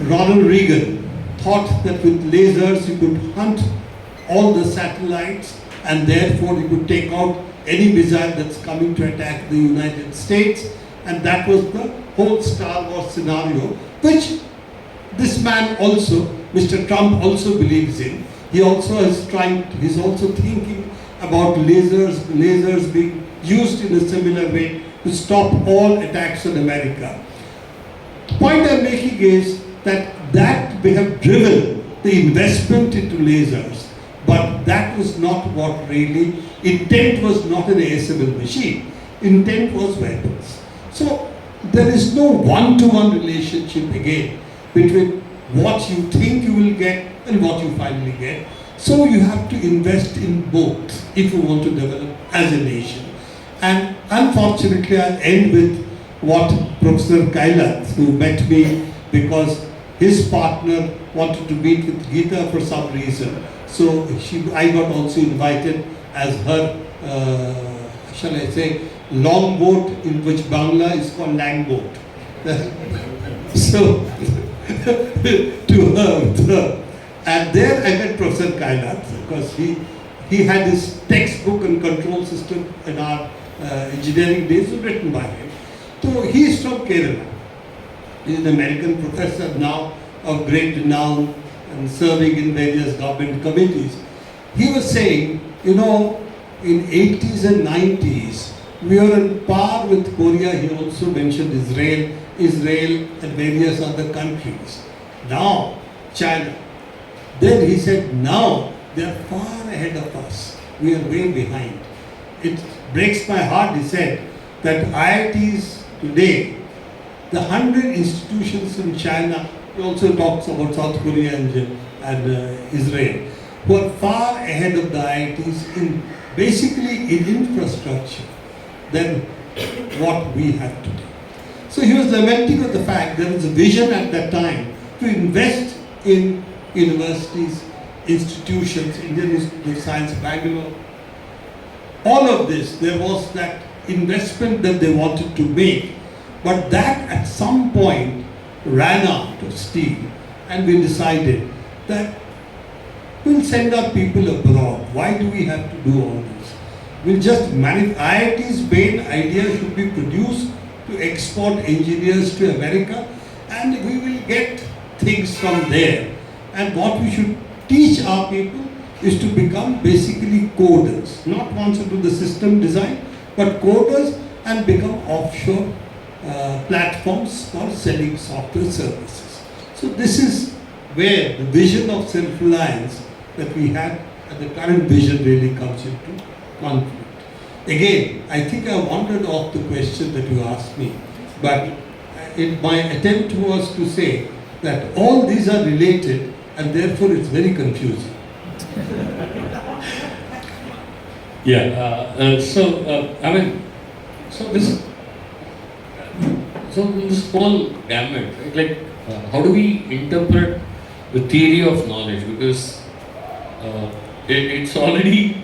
Ronald Reagan thought that with lasers you could hunt all the satellites and therefore you could take out any missile that's coming to attack the United States, and that was the whole Star Wars scenario, which this man also, Mr. Trump also believes in. He's also thinking about lasers being used in a similar way to stop all attacks on America. The point I'm making is that we have driven the investment into lasers, but that was not what really, intent was not an ASML machine, intent was weapons. So there is no one-to-one relationship again between what you think you will get and what you finally get. So you have to invest in both if you want to develop as a nation. And unfortunately, I'll end with what Professor Kailath, who met me because his partner wanted to meet with Geeta for some reason. So I got also invited as her, shall I say, long boat, in which Bangla is called lang boat. So, to her. And there I met Professor Kailath, because he had his textbook on control system in our engineering days written by him. So he is from Kerala. He is an American professor now of great renown and serving in various government committees. He was saying, in 80s and 90s, we were on par with Korea. He also mentioned Israel and various other countries. Now, China. Then he said, now they are far ahead of us. We are way behind. It breaks my heart, he said, that IITs today, the 100 institutions in China, he also talks about South Korea and Israel, who are far ahead of the IITs in basically in infrastructure than what we have today. So he was lamenting of the fact there was a vision at that time to invest in universities, institutions, Indian Institute of Science, Bangalore. All of this, there was that investment that they wanted to make, but that at some point ran out of steam, and we decided that we'll send our people abroad. Why do we have to do all this? We'll just manage. IIT's main idea should be produced to export engineers to America, and we will get things from there. And what we should teach our people is to become basically coders, not ones who do the system design, but coders, and become offshore platforms for selling software services. So this is where the vision of self-reliance that we had and the current vision really comes into conflict. Again, I think I wandered off the question that you asked me, but my attempt was to say that all these are related, and therefore it's very confusing. So this whole gamut, right? Like, how do we interpret the theory of knowledge? Because it's already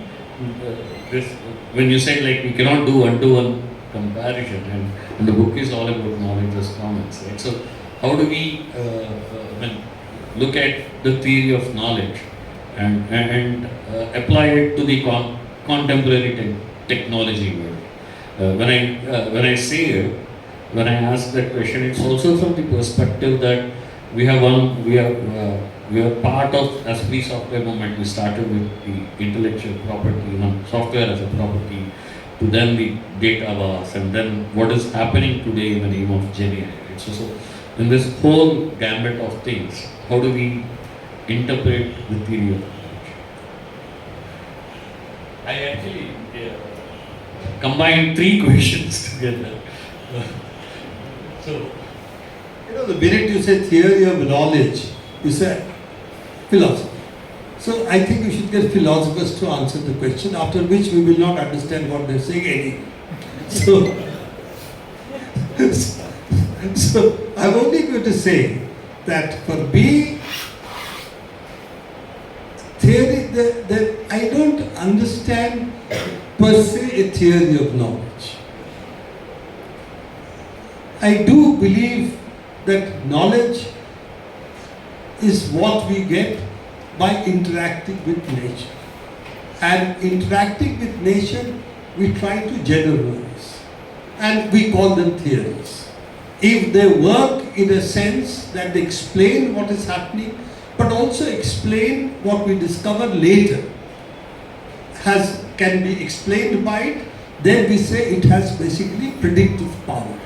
this. When you say like we cannot do one-to-one comparison, and the book is all about knowledge as commons, right? So how do we look at the theory of knowledge and apply it to the contemporary technology world? When I say it, when I ask that question, it's also from the perspective that we are part of as free software movement. We started with the intellectual property, software as a property, to then the dataverse, and then what is happening today in the name of GenAI. So in this whole gambit of things, how do we interpret the theory of knowledge? I actually combined three questions together. So, the minute you say theory of knowledge, you say philosophy. So I think we should get philosophers to answer the question, after which we will not understand what they're saying anyway. So I'm only going to say that for me, theory, that I don't understand per se a theory of knowledge. I do believe that knowledge is what we get by interacting with nature. And interacting with nature, we try to generalize. And we call them theories. If they work in a sense that they explain what is happening, but also explain what we discover later, can be explained by it, then we say it has basically predictive power.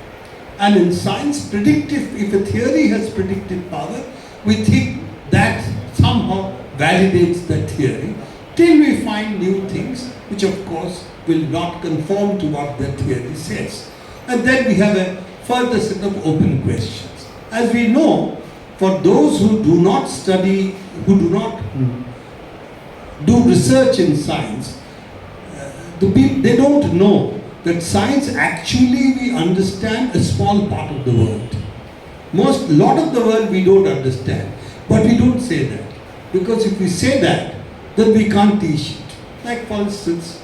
And in science, if a theory has predictive power, we think that somehow validates that theory, till we find new things, which of course will not conform to what the theory says. And then we have a further set of open questions. As we know, for those who do not study, who do not do research in science, they don't know that science actually we understand a small part of the world. A lot of the world we don't understand, but we don't say that. Because if we say that, then we can't teach it. Like for instance,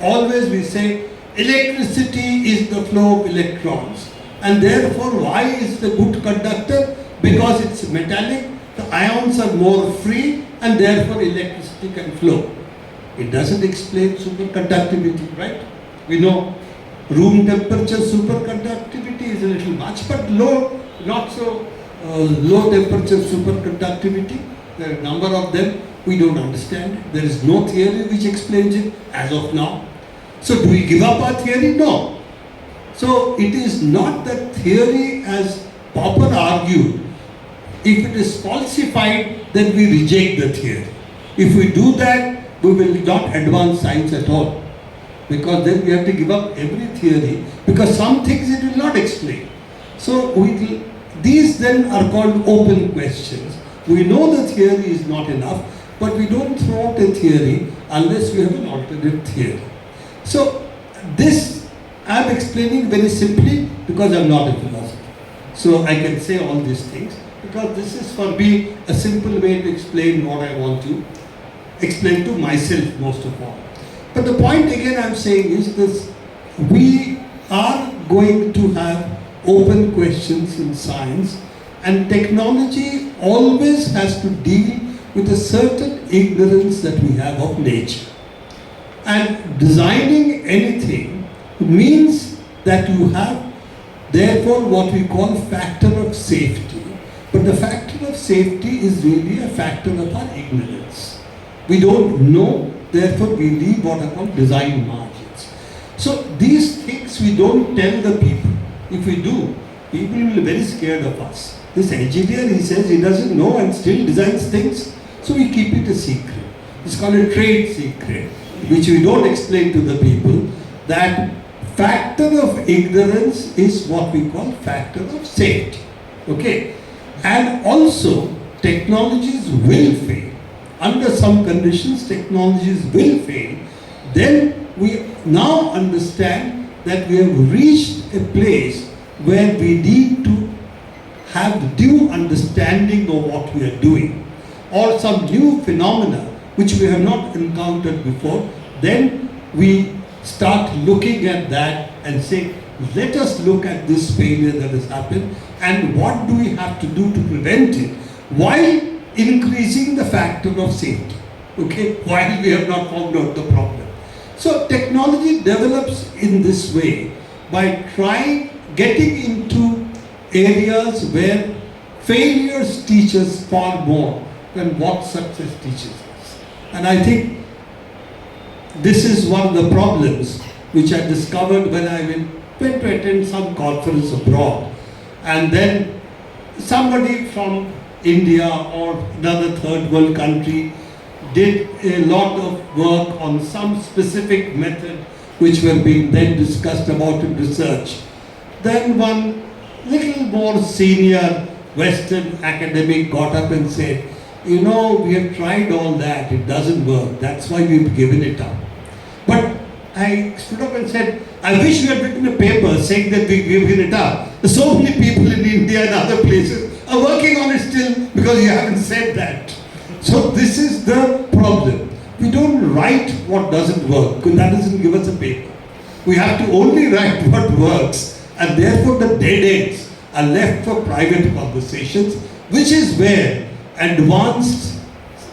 always we say electricity is the flow of electrons, and therefore why is the good conductor? Because it's metallic, the ions are more free, and therefore electricity can flow. It doesn't explain superconductivity, right? We know room temperature superconductivity is a little much, but not so low temperature superconductivity. There are a number of them we don't understand. There is no theory which explains it as of now. So do we give up our theory? No. So it is not that theory as Popper argued. If it is falsified, then we reject the theory. If we do that, we will not advance science at all. Because then we have to give up every theory, because some things it will not explain. So these then are called open questions. We know the theory is not enough, but we don't throw out a theory unless we have an alternate theory. So this I am explaining very simply because I am not a philosopher. So I can say all these things because this is for me a simple way to explain what I want to explain to myself most of all. But the point again I am saying is this: we are going to have open questions in science, and technology always has to deal with a certain ignorance that we have of nature. And designing anything means that you have therefore what we call factor of safety. But the factor of safety is really a factor of our ignorance. We don't know, therefore we leave what are called design margins. So these things we don't tell the people. If we do, people will be very scared of us. This engineer, he says he doesn't know and still designs things, so we keep it a secret. It's called a trade secret, which we don't explain to the people. That factor of ignorance is what we call factor of safety. Okay? And also, technologies will fail. Under some conditions, technologies will fail. Then we now understand that we have reached a place where we need to have due understanding of what we are doing, or some new phenomena which we have not encountered before. Then we start looking at that and say, let us look at this failure that has happened and what do we have to do to prevent it while increasing the factor of safety, okay, while we have not found out the problem. So technology develops in this way by getting into areas where failures teach us far more than what success teaches us. And I think this is one of the problems which I discovered when I went to attend some conference abroad. And then somebody from India or another third world country did a lot of work on some specific method which were being then discussed about in research. Then one little more senior Western academic got up and said, you know, we have tried all that, it doesn't work, that's why we've given it up. But I stood up and said, I wish you had written a paper saying that we've given it up. So many people in India and other places are working on it still because you haven't said that. So this is the problem. We don't write what doesn't work because that doesn't give us a paper. We have to only write what works, and therefore the dead ends are left for private conversations, which is where advanced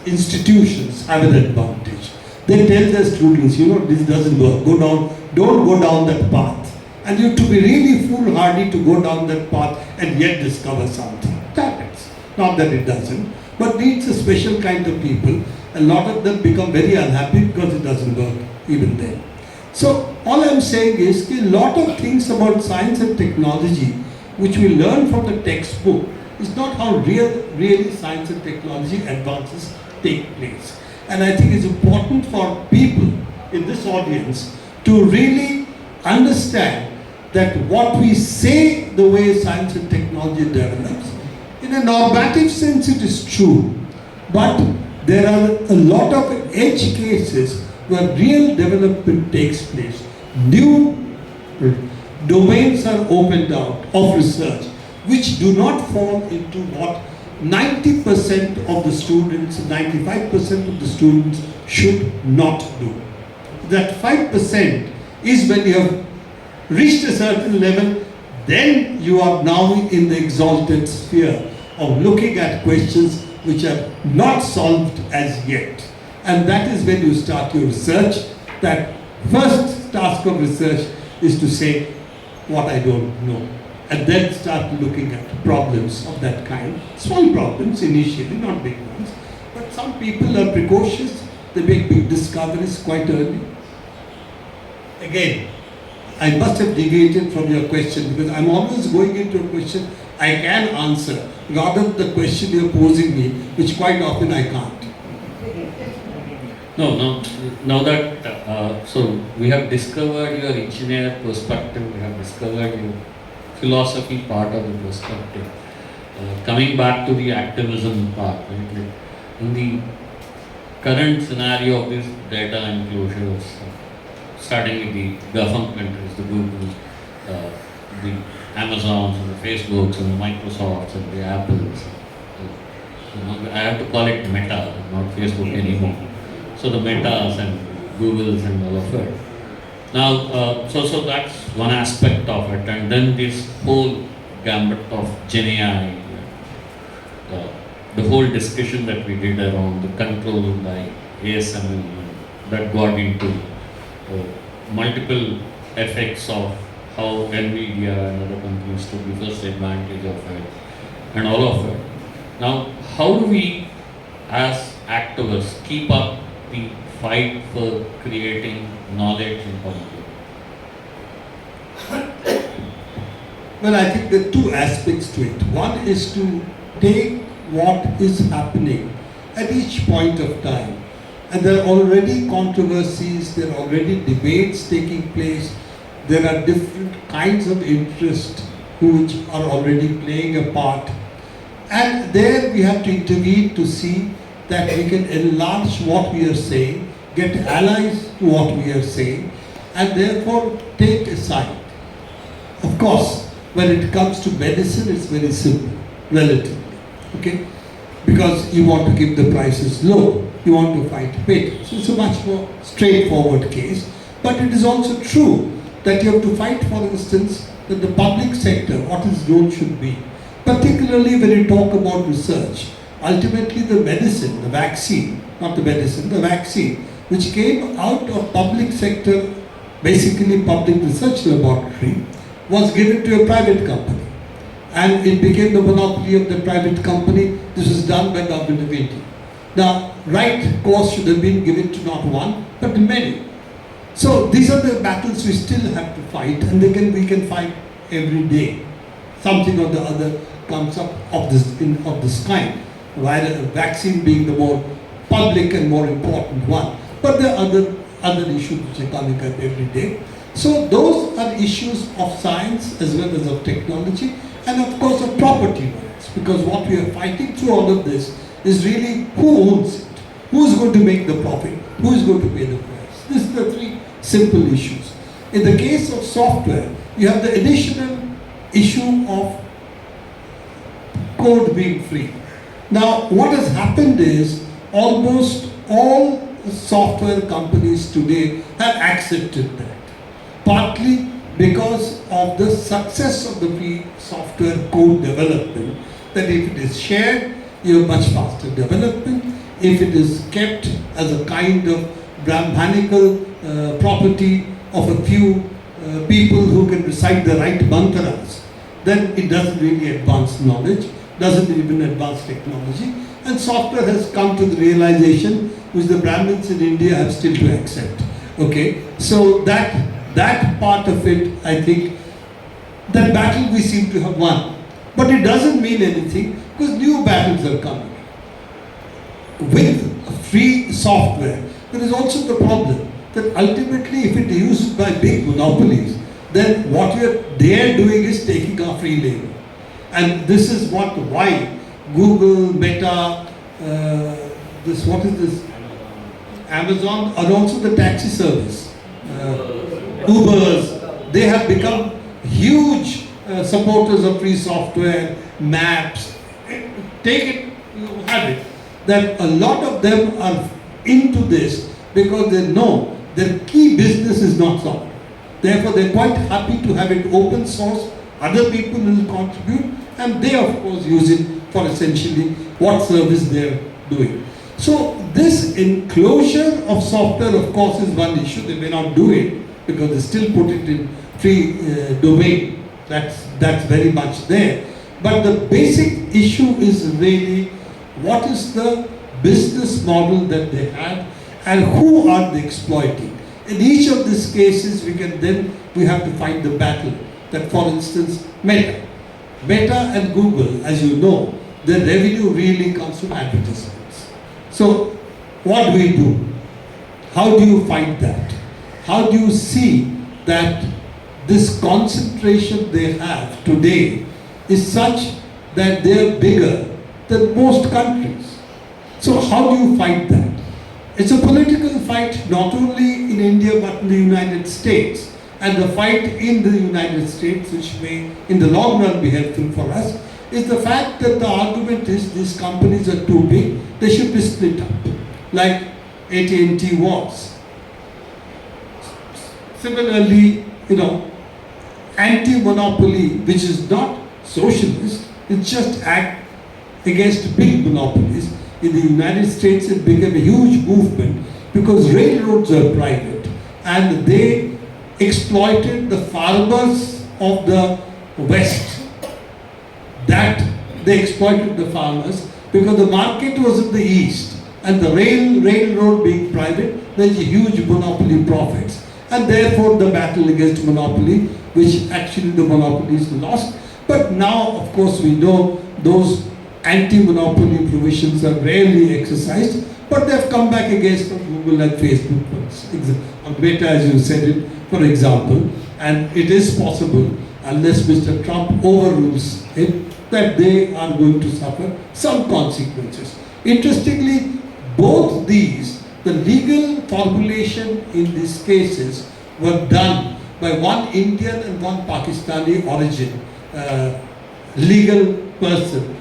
institutions have an advantage. They tell their students, you know, this doesn't work, don't go down that path. And you have to be really foolhardy to go down that path and yet discover something. That happens. Not that it doesn't, but needs a special kind of people. A lot of them become very unhappy because it doesn't work even then. So all I'm saying is a lot of things about science and technology which we learn from the textbook is not how really science and technology advances take place. And I think it's important for people in this audience to really understand that what we say the way science and technology develops, in a normative sense it is true, but there are a lot of edge cases where real development takes place. New domains are opened out of research which do not fall into what 90% of the students, 95% of the students should not do. That 5% is when you have reached a certain level, then you are now in the exalted sphere of looking at questions which are not solved as yet. And that is when you start your research. That first task of research is to say what I don't know, and then start looking at problems of that kind. Small problems initially, not big ones. But some people are precocious, they make big discoveries quite early. Again, I must have deviated from your question because I'm always going into a question I can answer rather than the question you're posing me, which quite often I can't. No, now that, so we have discovered your engineer perspective, we have discovered your philosophy part of the perspective. Coming back to the activism part, right? Like in the current scenario of this data enclosures, starting with the GAFAM countries, the Googles, the Amazons and the Facebooks and the Microsofts and the Apples. I have to call it Meta, not Facebook anymore. So the Metas and Googles and all of it. Now, so that's one aspect of it, and then this whole gambit of Gen AI, the whole discussion that we did around the control by ASML, that got into multiple effects of how NVIDIA and other companies took the first advantage of it, and all of it. Now, how do we, as activists, keep up the fight for creating knowledge in public? Well, I think there are two aspects to it. One is to take what is happening at each point of time. And there are already controversies, there are already debates taking place, there are different kinds of interest which are already playing a part. And there we have to intervene to see that we can enlarge what we are saying, get allies to what we are saying, and therefore take a side. Of course, when it comes to medicine, it's very simple, relatively, okay? Because you want to keep the prices low, you want to fight patents. So it's a much more straightforward case. But it is also true that you have to fight, for instance, that the public sector, what its role should be. Particularly when you talk about research. Ultimately the medicine, the vaccine, not the medicine, the vaccine, which came out of public sector, basically public research laboratory, was given to a private company. And it became the monopoly of the private company. This was done by government of India. Now, right course should have been given to not one, but many. So these are the battles we still have to fight, and we can fight every day, something or the other, comes up of this kind, while a vaccine being the more public and more important one. But there are other issues which are coming up every day. So those are issues of science as well as of technology, and of course of property rights, because what we are fighting through all of this is really who owns it, who is going to make the profit, who is going to pay the price. These are the three simple issues. In the case of software, you have the additional issue of code being free. Now, what has happened is almost all software companies today have accepted that, partly because of the success of the free software code development, that if it is shared, you have much faster development. If it is kept as a kind of Brahmanical property of a few people who can recite the right mantras, then it doesn't really advance knowledge, doesn't even advance technology. And software has come to the realization which the Brahmins in India have still to accept. Okay, so that part of it, I think, that battle we seem to have won. But it doesn't mean anything, because new battles are coming. With free software, there is also the problem that ultimately if it is used by big monopolies, then what they are doing is taking our free labor. And this is why Google, Meta, Amazon are also the taxi service. Ubers, they have become huge supporters of free software, maps. Take it, you have it. That a lot of them are into this because they know their key business is not software. Therefore, they're quite happy to have it open source. Other people will contribute, and they, of course, use it for essentially what service they're doing. So this enclosure of software, of course, is one issue. They may not do it because they still put it in free domain. That's very much there. But the basic issue is really what is the business model that they have and who are they exploiting. In each of these cases, we have to find the battle. That, for instance, Meta and Google, as you know, their revenue really comes from advertisements. So what do we do? How do you fight that? How do you see that this concentration they have today is such that they are bigger than most countries? So how do you fight that? It's a political fight not only in India but in the United States. And the fight in the United States, which may in the long run be helpful for us, is the fact that the argument is these companies are too big, they should be split up, like AT&T was. Similarly, anti-monopoly, which is not socialist, it just act against big monopolies. In the United States, it became a huge movement because railroads are private and they exploited the farmers of the West. They exploited the farmers because the market was in the East and the railroad being private, there's a huge monopoly profits. And therefore the battle against monopoly, which actually the monopolies lost. But now, of course, we know those anti-monopoly provisions are rarely exercised, but they've come back against Google and Facebook, on Meta, as you said it, for example. And it is possible, unless Mr. Trump overrules it, that they are going to suffer some consequences. Interestingly, both these, the legal formulation in these cases, were done by one Indian and one Pakistani origin legal person.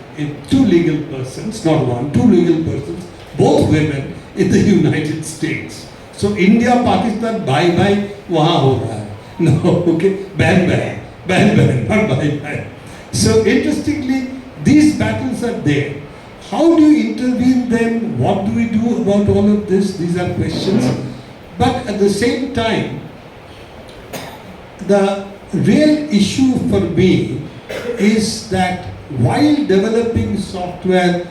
Two legal persons, not one, two legal persons, both women in the United States. So India, Pakistan, bye-bye, wahan ho raha hai. No, okay, ban, not bye-bye. So interestingly, these battles are there. How do you intervene then? What do we do about all of this? These are questions. But at the same time, the real issue for me is that while developing software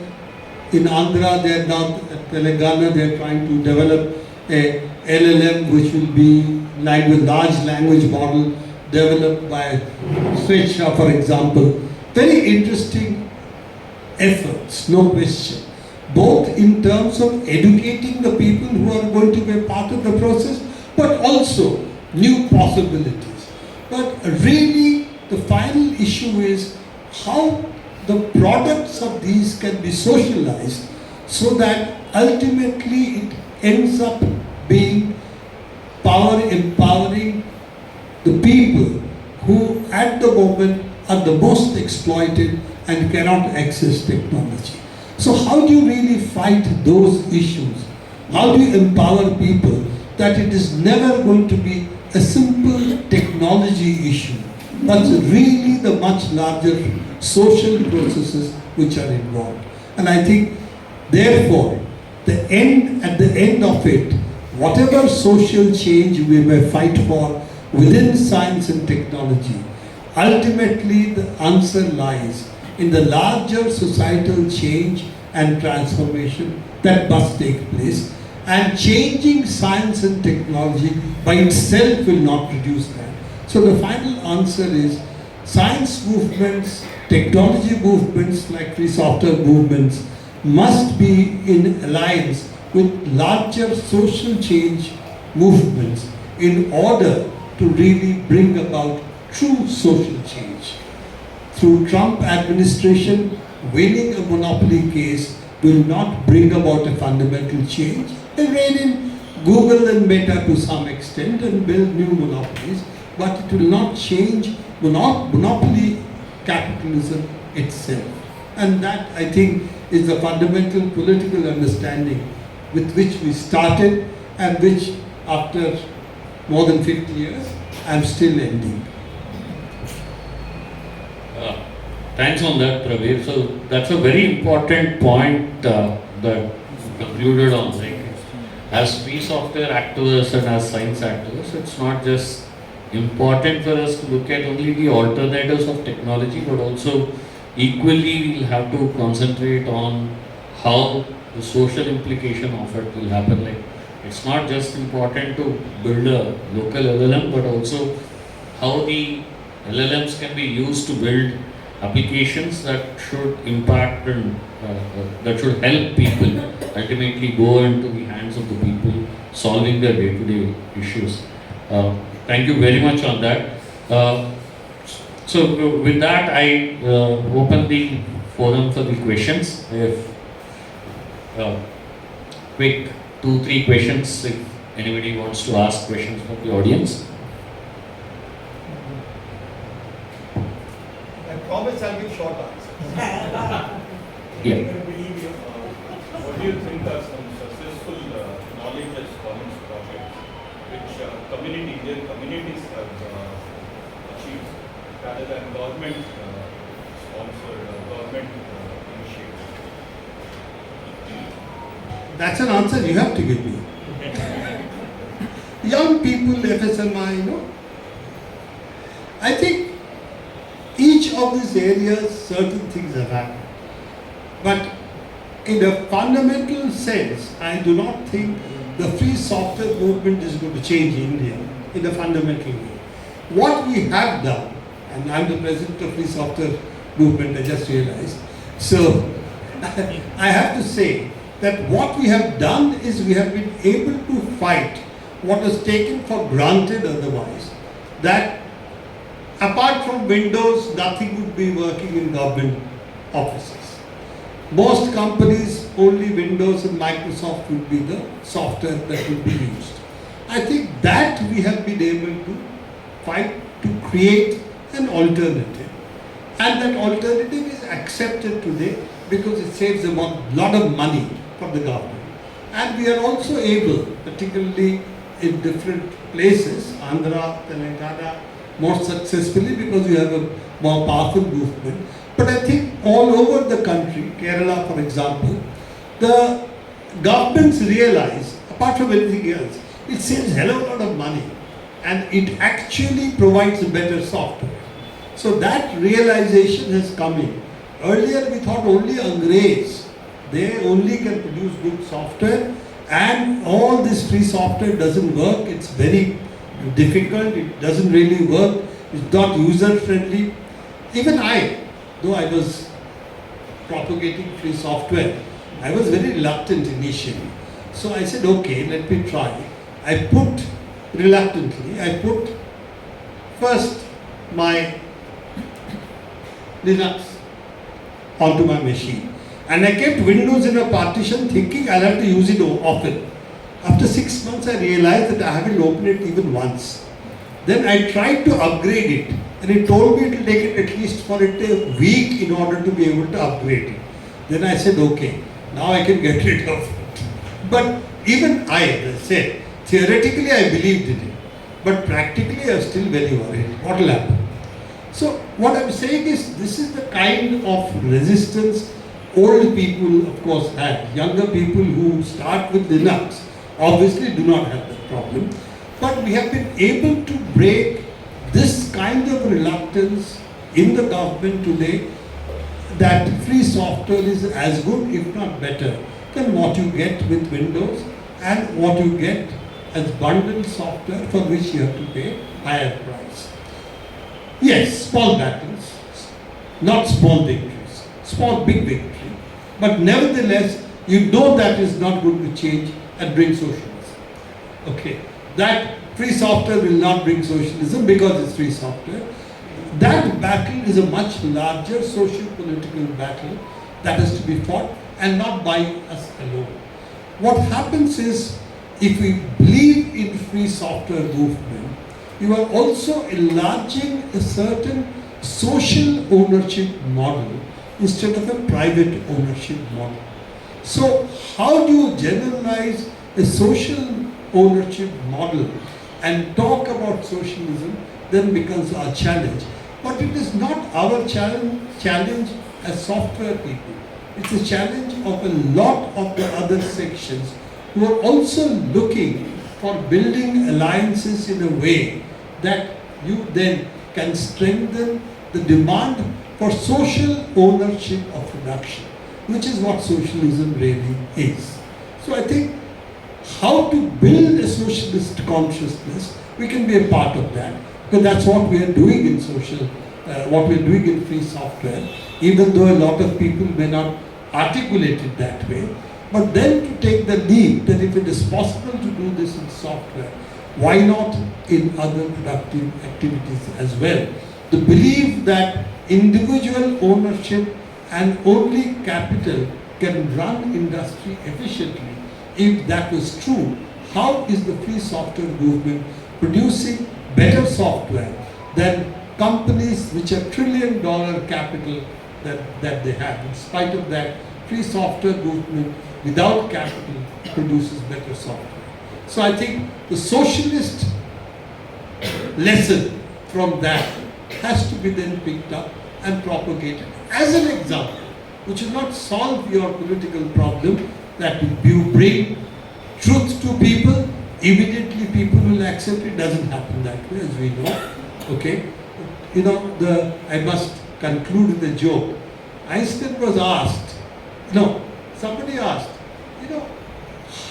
in Andhra, they are now at Telangana, they are trying to develop a LLM which will be like with large language model developed by Swechha, for example. very interesting efforts, no question, both in terms of educating the people who are going to be a part of the process, but also new possibilities. But really, the final issue is how the products of these can be socialized so that ultimately it ends up being empowering the people who at the moment are the most exploited and cannot access technology. So how do you really fight those issues? How do you empower people that it is never going to be a simple technology issue, but really the much larger social processes which are involved? And I think, therefore, at the end of it, whatever social change we may fight for within science and technology, ultimately the answer lies in the larger societal change and transformation that must take place. And changing science and technology by itself will not produce that. So the final answer is science movements, technology movements like free software movements must be in alliance with larger social change movements in order to really bring about true social change. Through Trump administration, winning a monopoly case will not bring about a fundamental change. They rein in Google and Meta to some extent and build new monopolies, but it will not change monopoly capitalism itself. And that, I think, is the fundamental political understanding with which we started and which, after more than 50 years, I'm still ending. Thanks on that, Pravir. So that's a very important point that you concluded on. Like, as free software activists and as science activists, it's not just important for us to look at only the alternatives of technology, but also equally we'll have to concentrate on how the social implication of it will happen. Like, it's not just important to build a local LLM, but also how the LLMs can be used to build applications that should impact and that should help people ultimately go into the hands of the people solving their day-to-day issues. Thank you very much on that. So with that, I open the forum for the questions. If quick 2-3 questions, if anybody wants to ask questions from the audience. I promise I'll give short answers. Yeah. What do you think are some successful knowledge Commons projects which Indian communities have achieved rather than government sponsored government initiatives? That's an answer you have to give me. Young people, FSMI, I think each of these areas, certain things have happened. But in a fundamental sense, I do not think the free software movement is going to change India in a fundamental way. What we have done, and I'm the president of free software movement, I just realized. So I have to say that what we have done is we have been able to fight what was taken for granted otherwise, that apart from Windows, nothing would be working in government offices. Most companies, only Windows and Microsoft would be the software that would be used. I think that we have been able to fight to create an alternative. And that alternative is accepted today because it saves a lot of money for the government. And we are also able, particularly in different places, Andhra, Telangana, more successfully because we have a more powerful movement. But I think all over the country, Kerala for example, the governments realize, apart from anything else, it saves a hell of a lot of money and it actually provides a better software. So that realization has come in. Earlier we thought only Angrez, they only can produce good software, and all this free software doesn't work, it's very difficult, it doesn't really work, it's not user friendly. Even I, though I was propagating free software, I was very reluctant initially. So I said, okay, let me try. I put, reluctantly, I put first my Linux onto my machine. And I kept Windows in a partition thinking I'll have to use it often. After 6 months, I realized that I haven't opened it even once. Then I tried to upgrade it, and it told me it will take it at least for it a week in order to be able to upgrade it. Then I said, okay, now I can get rid of it. But even I, as I said, theoretically I believed in it, but practically I was still very worried. What will happen? So what I'm saying is, this is the kind of resistance old people, of course, had. Younger people who start with Linux obviously do not have that problem. But we have been able to break this kind of reluctance in the government today, that free software is as good, if not better, than what you get with Windows and what you get as bundled software for which you have to pay higher price. Yes, small battles, not small victories, small big victory, but nevertheless, you know that is not going to change and bring socialism. Okay, that free software will not bring socialism because it's free software. That battle is a much larger socio-political battle that has to be fought, and not by us alone. What happens is, if we believe in free software movement, you are also enlarging a certain social ownership model instead of a private ownership model. So how do you generalize a social ownership model and talk about socialism then becomes our challenge. But it is not our challenge as software people. It's a challenge of a lot of the other sections who are also looking for building alliances in a way that you then can strengthen the demand for social ownership of production, which is what socialism really is. So I think how to build a socialist consciousness, we can be a part of that, because that's what we are doing in what we are doing in free software, even though a lot of people may not articulate it that way. But then to take the leap that if it is possible to do this in software, why not in other productive activities as well? To believe that individual ownership and only capital can run industry efficiently. If that was true, how is the free software movement producing better software than companies which are trillion-dollar capital that they have? In spite of that, free software movement without capital produces better software. So I think the socialist lesson from that has to be then picked up and propagated as an example, which will not solve your political problem, that you bring truth to people, immediately people will accept it. Doesn't happen that way, as we know. Okay? You know, I must conclude with a joke. Einstein was asked, somebody asked,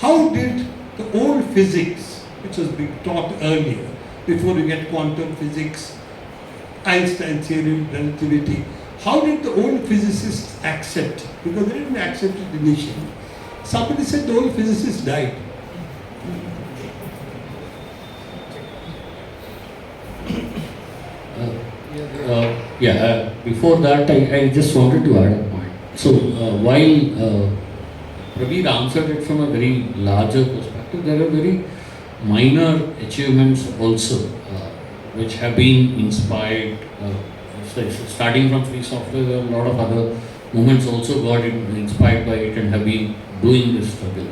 how did the old physics, which was being taught earlier, before you get quantum physics, Einstein's theory of relativity, how did the old physicists accept? Because they didn't accept it initially. Somebody said the old physicists died. Before that, I just wanted to add a point. So, while Prabir answered it from a very larger perspective, there are very minor achievements also which have been inspired. Starting from free software, there are a lot of other movements also got inspired by it and have been doing this struggle.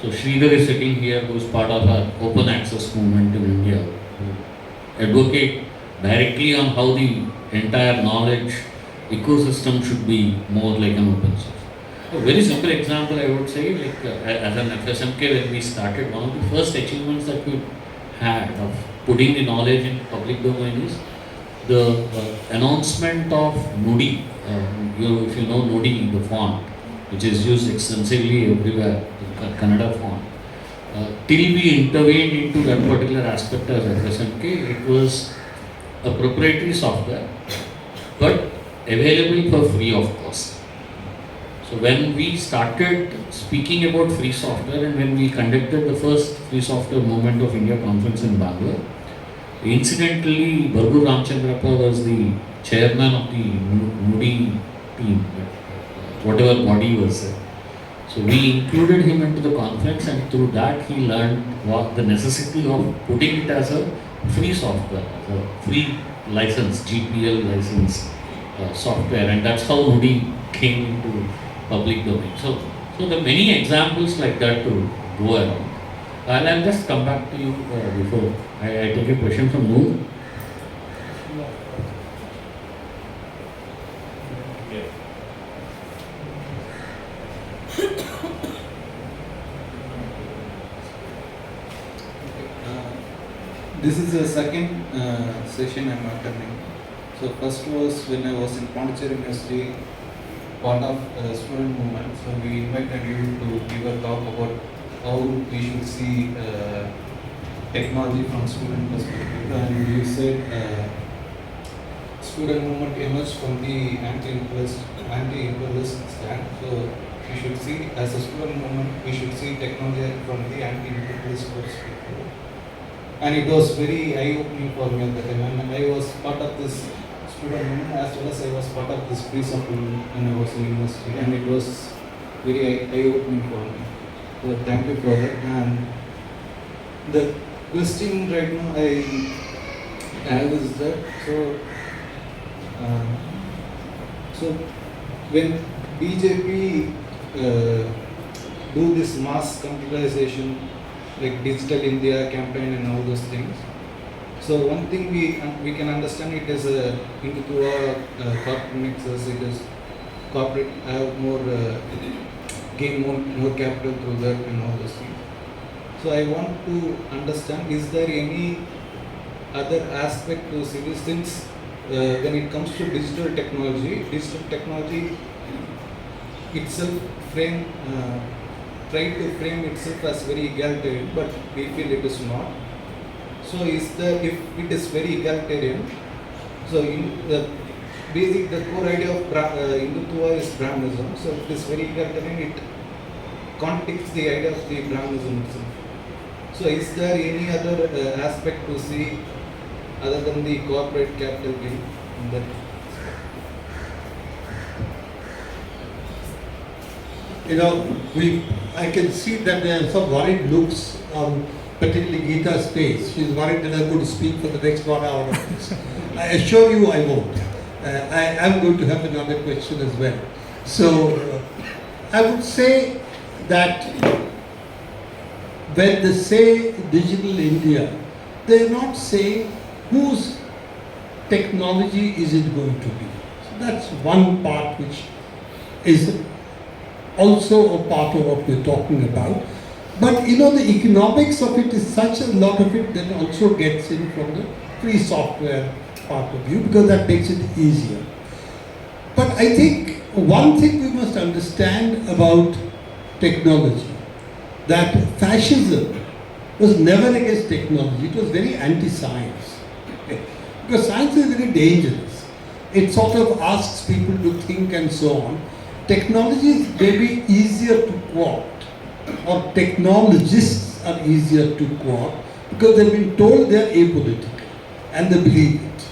So Sridhar is sitting here, who is part of our open access movement in India, who advocate directly on how the entire knowledge ecosystem should be more like an open source. A very simple example I would say, like as an FSMK, when we started, one of the first achievements that we had of putting the knowledge in public domain is the announcement of Nudi. If you know Nudi, the font, which is used extensively everywhere, the Kannada font. Till we intervened into that particular aspect as FSMK, it was a proprietary software, but available for free of cost. So when we started speaking about free software and when we conducted the first free software movement of India conference in Bangalore, incidentally Bargur Ramchandrappa was the chairman of the Moody team, whatever body was there. So we included him into the conference, and through that he learned what the necessity of putting it as a free software, as a free license, GPL license software, and that's how Moody came into public domain. So there are many examples like that to go around. I'll just come back to you before I take a question from Noor. Yeah. This is the second session I'm attending. So first was when I was in Pondicherry University, part of student movement. So we invited you to give a talk about how we should see technology from student perspective. And you said student movement emerged from the anti-imperialist stand. So we should see, as a student movement, we should see technology from the anti-imperialist perspective. And it was very eye-opening for me at the time. And I was part of this student movement as well as I was part of this piece of when I was in university. And it was very eye-opening for me. So thank you for that. And the question right now I have is that, so when BJP do this mass computerization, like Digital India campaign and all those things. So one thing we can understand it is into our corporate nexus. It is corporate have more gain more capital through that and all those things. So I want to understand: is there any other aspect to see this? Since when it comes to digital technology itself try to frame itself as very egalitarian, but we feel it is not. So if it is very egalitarian, so the core idea of Hindutva is Brahmanism. So if it is very egalitarian, it contradicts the idea of the Brahmanism itself. So is there any other aspect to see other than the corporate capital gain in that? I can see that there are some worried looks on particularly Geeta's face. She's worried that I'm going to speak for the next 1 hour of this. I assure you I won't. I am going to have another question as well. So I would say that when they say Digital India, they're not saying whose technology is it going to be. So that's one part which is also a part of what we're talking about. But the economics of it is such a lot of it that also gets in from the free software part of view, because that makes it easier. But I think one thing we must understand about technology, that fascism was never against technology, it was very anti-science. Okay? Because science is very dangerous. It sort of asks people to think and so on. Technology may be easier to quote, or technologists are easier to quote, because they've been told they're apolitical and they believe it.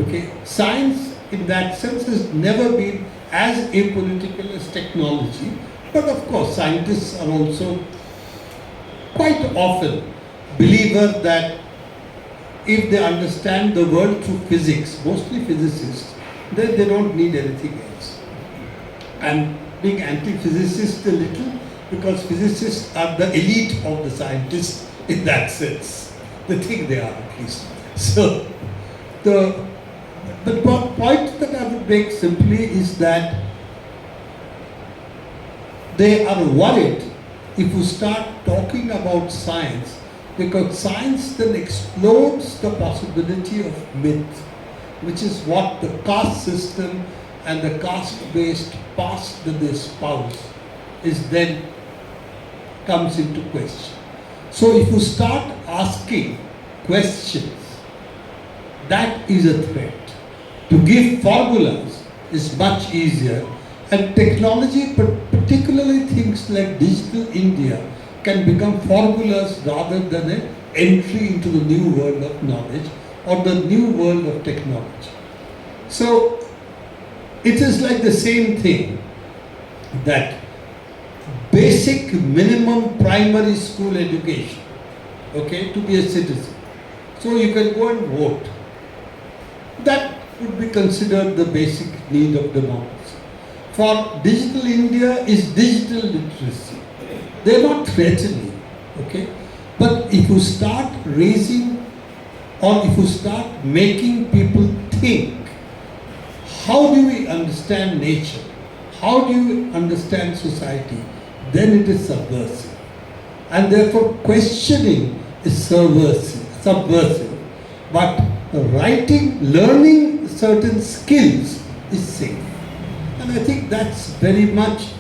Okay? Science in that sense has never been as apolitical as technology, but of course scientists are also quite often believers that if they understand the world through physics, mostly physicists, then they don't need anything else. And being anti-physicists a little, because physicists are the elite of the scientists in that sense. They think they are, at least. So, the point that I would make simply is that they are worried if you start talking about science, because science then explodes the possibility of myth, which is what the caste system and the caste-based past that they espouse is then comes into question. So if you start asking questions, that is a threat. To give formulas is much easier. And technology, particularly things like Digital India, can become formulas rather than an entry into the new world of knowledge or the new world of technology. So it is like the same thing, that basic minimum primary school education, okay, to be a citizen. So you can go and vote. That would be considered the basic need of democracy. For Digital India is digital literacy. They are not threatening, okay? But if you start raising, or if you start making people think, how do we understand nature? How do you understand society? Then it is subversive. And therefore questioning is subversive. But learning certain skills is safe. And I think that's very much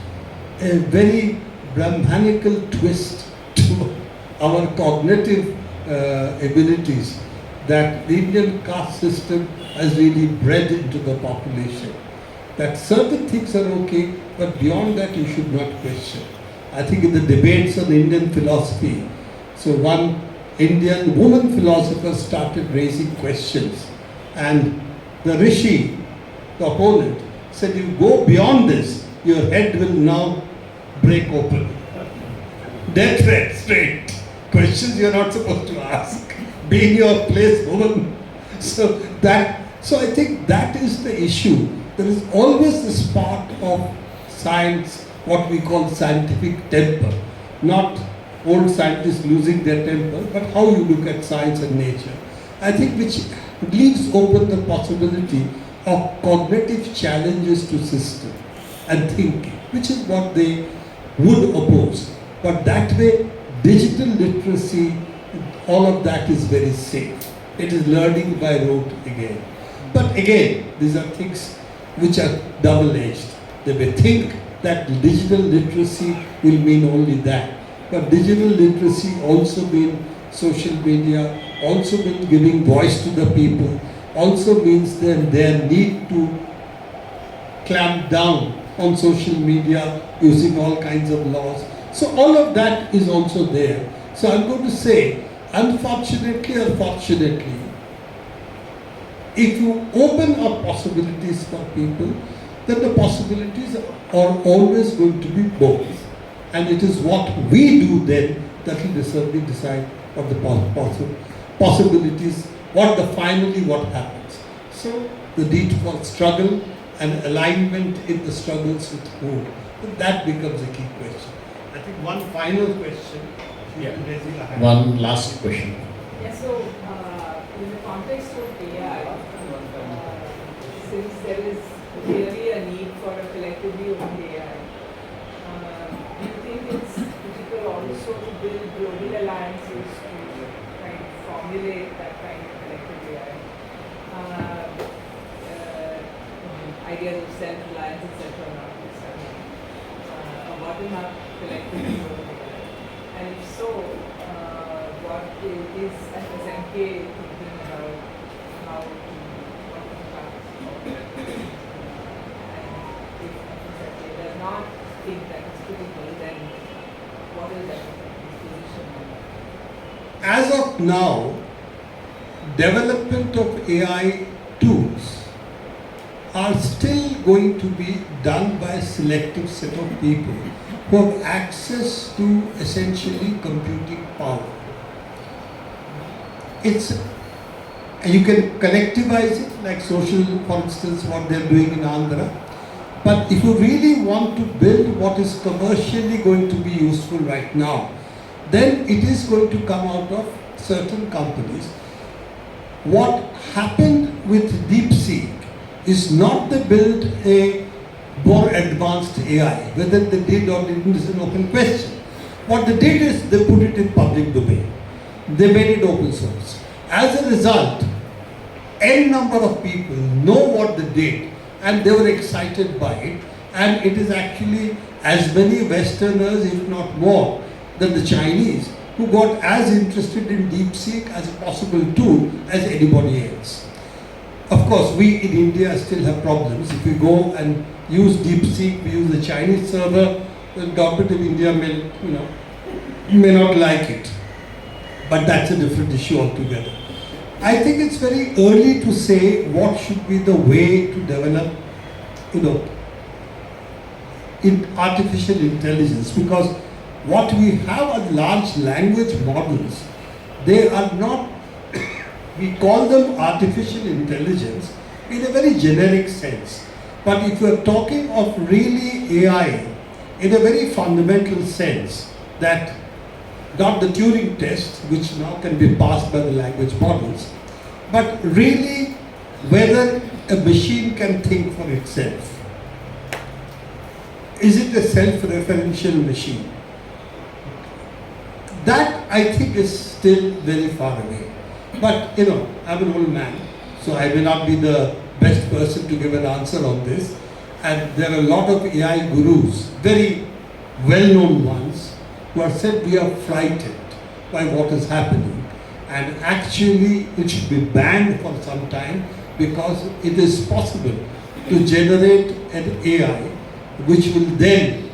a very Brahmanical twist to our cognitive abilities that the Indian caste system has really bred into the population. That certain things are okay, but beyond that you should not question. I think in the debates on Indian philosophy, so one Indian woman philosopher started raising questions, and the Rishi, the opponent, said, you go beyond this, your head will now break open. Death threat, straight. Questions you're not supposed to ask. Be in your place, woman. So I think that is the issue. There is always this part of science, what we call scientific temper. Not old scientists losing their temper, but how you look at science and nature. I think which leaves open the possibility of cognitive challenges to system and thinking, which is what they would oppose. But that way, digital literacy, all of that is very safe. It is learning by rote again. But again, these are things which are double-edged. They may think that digital literacy will mean only that. But digital literacy also means social media, also means giving voice to the people, also means their need to clamp down on social media using all kinds of laws. So all of that is also there. So I'm going to say, unfortunately or fortunately, if you open up possibilities for people, then the possibilities are always going to be both. And it is what we do then that will certainly decide what the possibilities, what happens. So the need for struggle and alignment in the struggles with whom, that becomes a key question. I think one final question. One last question. Yeah, so in the context of AI, since there is really a need for a collective view of AI, do you think it's critical also to build global alliances to kind of formulate that kind of collective AI? Ideas of self-reliance, etc. A bottom-up collective view of AI. And if so, what is SMK thinking about how to and if SMK does not think that it's critical, then what is SMK's position on that? As of now, development of AI tools are still going to be done by a selective set of people who have access to essentially computing power. You can collectivize it, like social, for instance, what they're doing in Andhra. But if you really want to build what is commercially going to be useful right now, then it is going to come out of certain companies. What happened with DeepSeek is not they built a more advanced AI. Whether they did or didn't is an open question. What they did is they put it in public domain. They made it open source. As a result, n number of people know what they did and they were excited by it, and it is actually as many Westerners, if not more, than the Chinese who got as interested in DeepSeek as a possible tool as anybody else. Of Of course, we in India still have problems. If we go and use DeepSeek, we use the Chinese server, the government of India may not like it. But that's a different issue altogether. I think it's very early to say what should be the way to develop, in artificial intelligence, because what we have are large language models. They are not, we call them artificial intelligence in a very generic sense. But if you're talking of really AI in a very fundamental sense, that not the Turing test, which now can be passed by the language models, but really whether a machine can think for itself. Is it a self-referential machine? That I think is still very far away. But I'm an old man, so I may not be the best person to give an answer on this. And there are a lot of AI gurus, very well-known ones, who have said we are frightened by what is happening. And actually it should be banned for some time, because it is possible to generate an AI which will then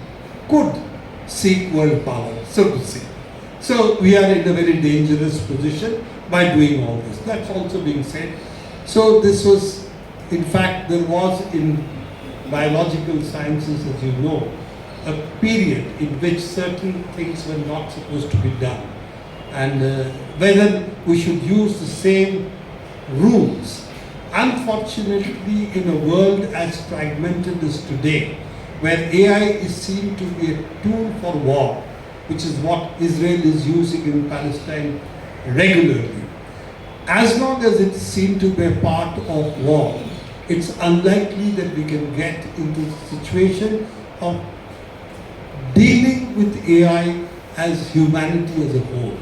could seek world power, so to say. So we are in a very dangerous position by doing all this. That's also being said. So this was, in fact, there was in biological sciences, as you know, a period in which certain things were not supposed to be done. And whether we should use the same rules. Unfortunately, in a world as fragmented as today, where AI is seen to be a tool for war, which is what Israel is using in Palestine regularly, as long as it's seen to be a part of war, it's unlikely that we can get into the situation of dealing with AI as humanity as a whole.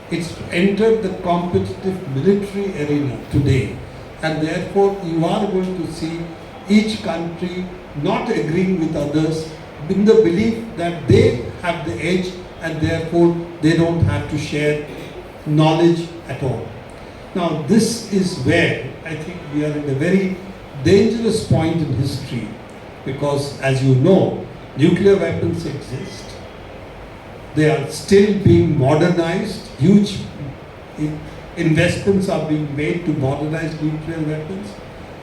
It's entered the competitive military arena today, and therefore you are going to see each country not agreeing with others in the belief that they have the edge and therefore they don't have to share knowledge at all. Now this is where I think we are in a very dangerous point in history, because as you know, nuclear weapons exist. They are still being modernized. Huge investments are being made to modernize nuclear weapons.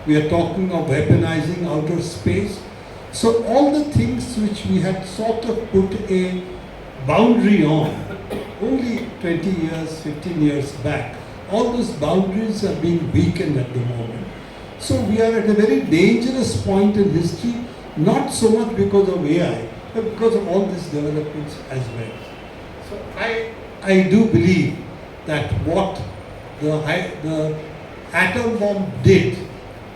We are talking of weaponizing outer space. So all the things which we had sort of put a boundary on only 20 years, 15 years back, all those boundaries are being weakened at the moment. So we are at a very dangerous point in history, not so much because of AI, but because of all these developments as well. So I do believe that what the atom bomb did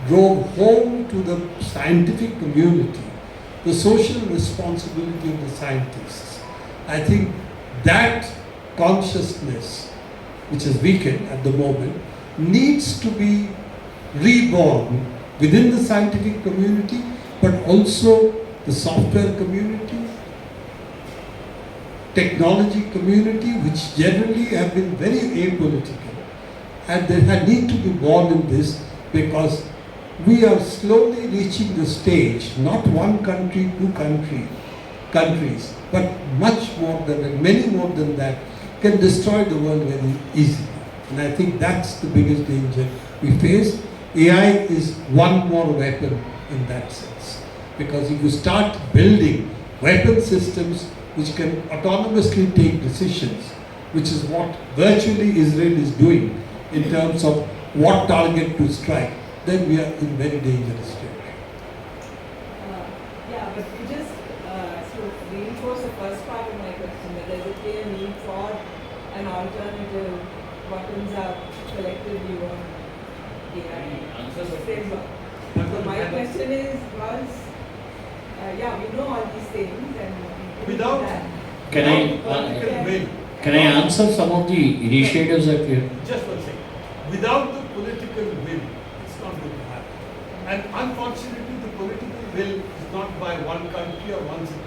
drove home to the scientific community the social responsibility of the scientists. I think that consciousness, which is weakened at the moment, needs to be reborn within the scientific community, but also the software community, technology community, which generally have been very apolitical. And they need to be born in this, because we are slowly reaching the stage, not one country, two countries, but much more than, many more than that, can destroy the world very easily. And I think that's the biggest danger we face. AI is one more weapon in that sense. Because if you start building weapon systems which can autonomously take decisions, which is what virtually Israel is doing in terms of what target to strike, then we are in very dangerous territory. Yeah, but to just sort of reinforce the first part of my question, that there's a clear need for an alternative bottoms-up collective view on AI framework. So my question is, we know all these things, and Without that. political will. Can I answer some of the initiatives that we have? Just one second. Without the political will, it's not going to happen. And unfortunately, the political will is not by one country or one city.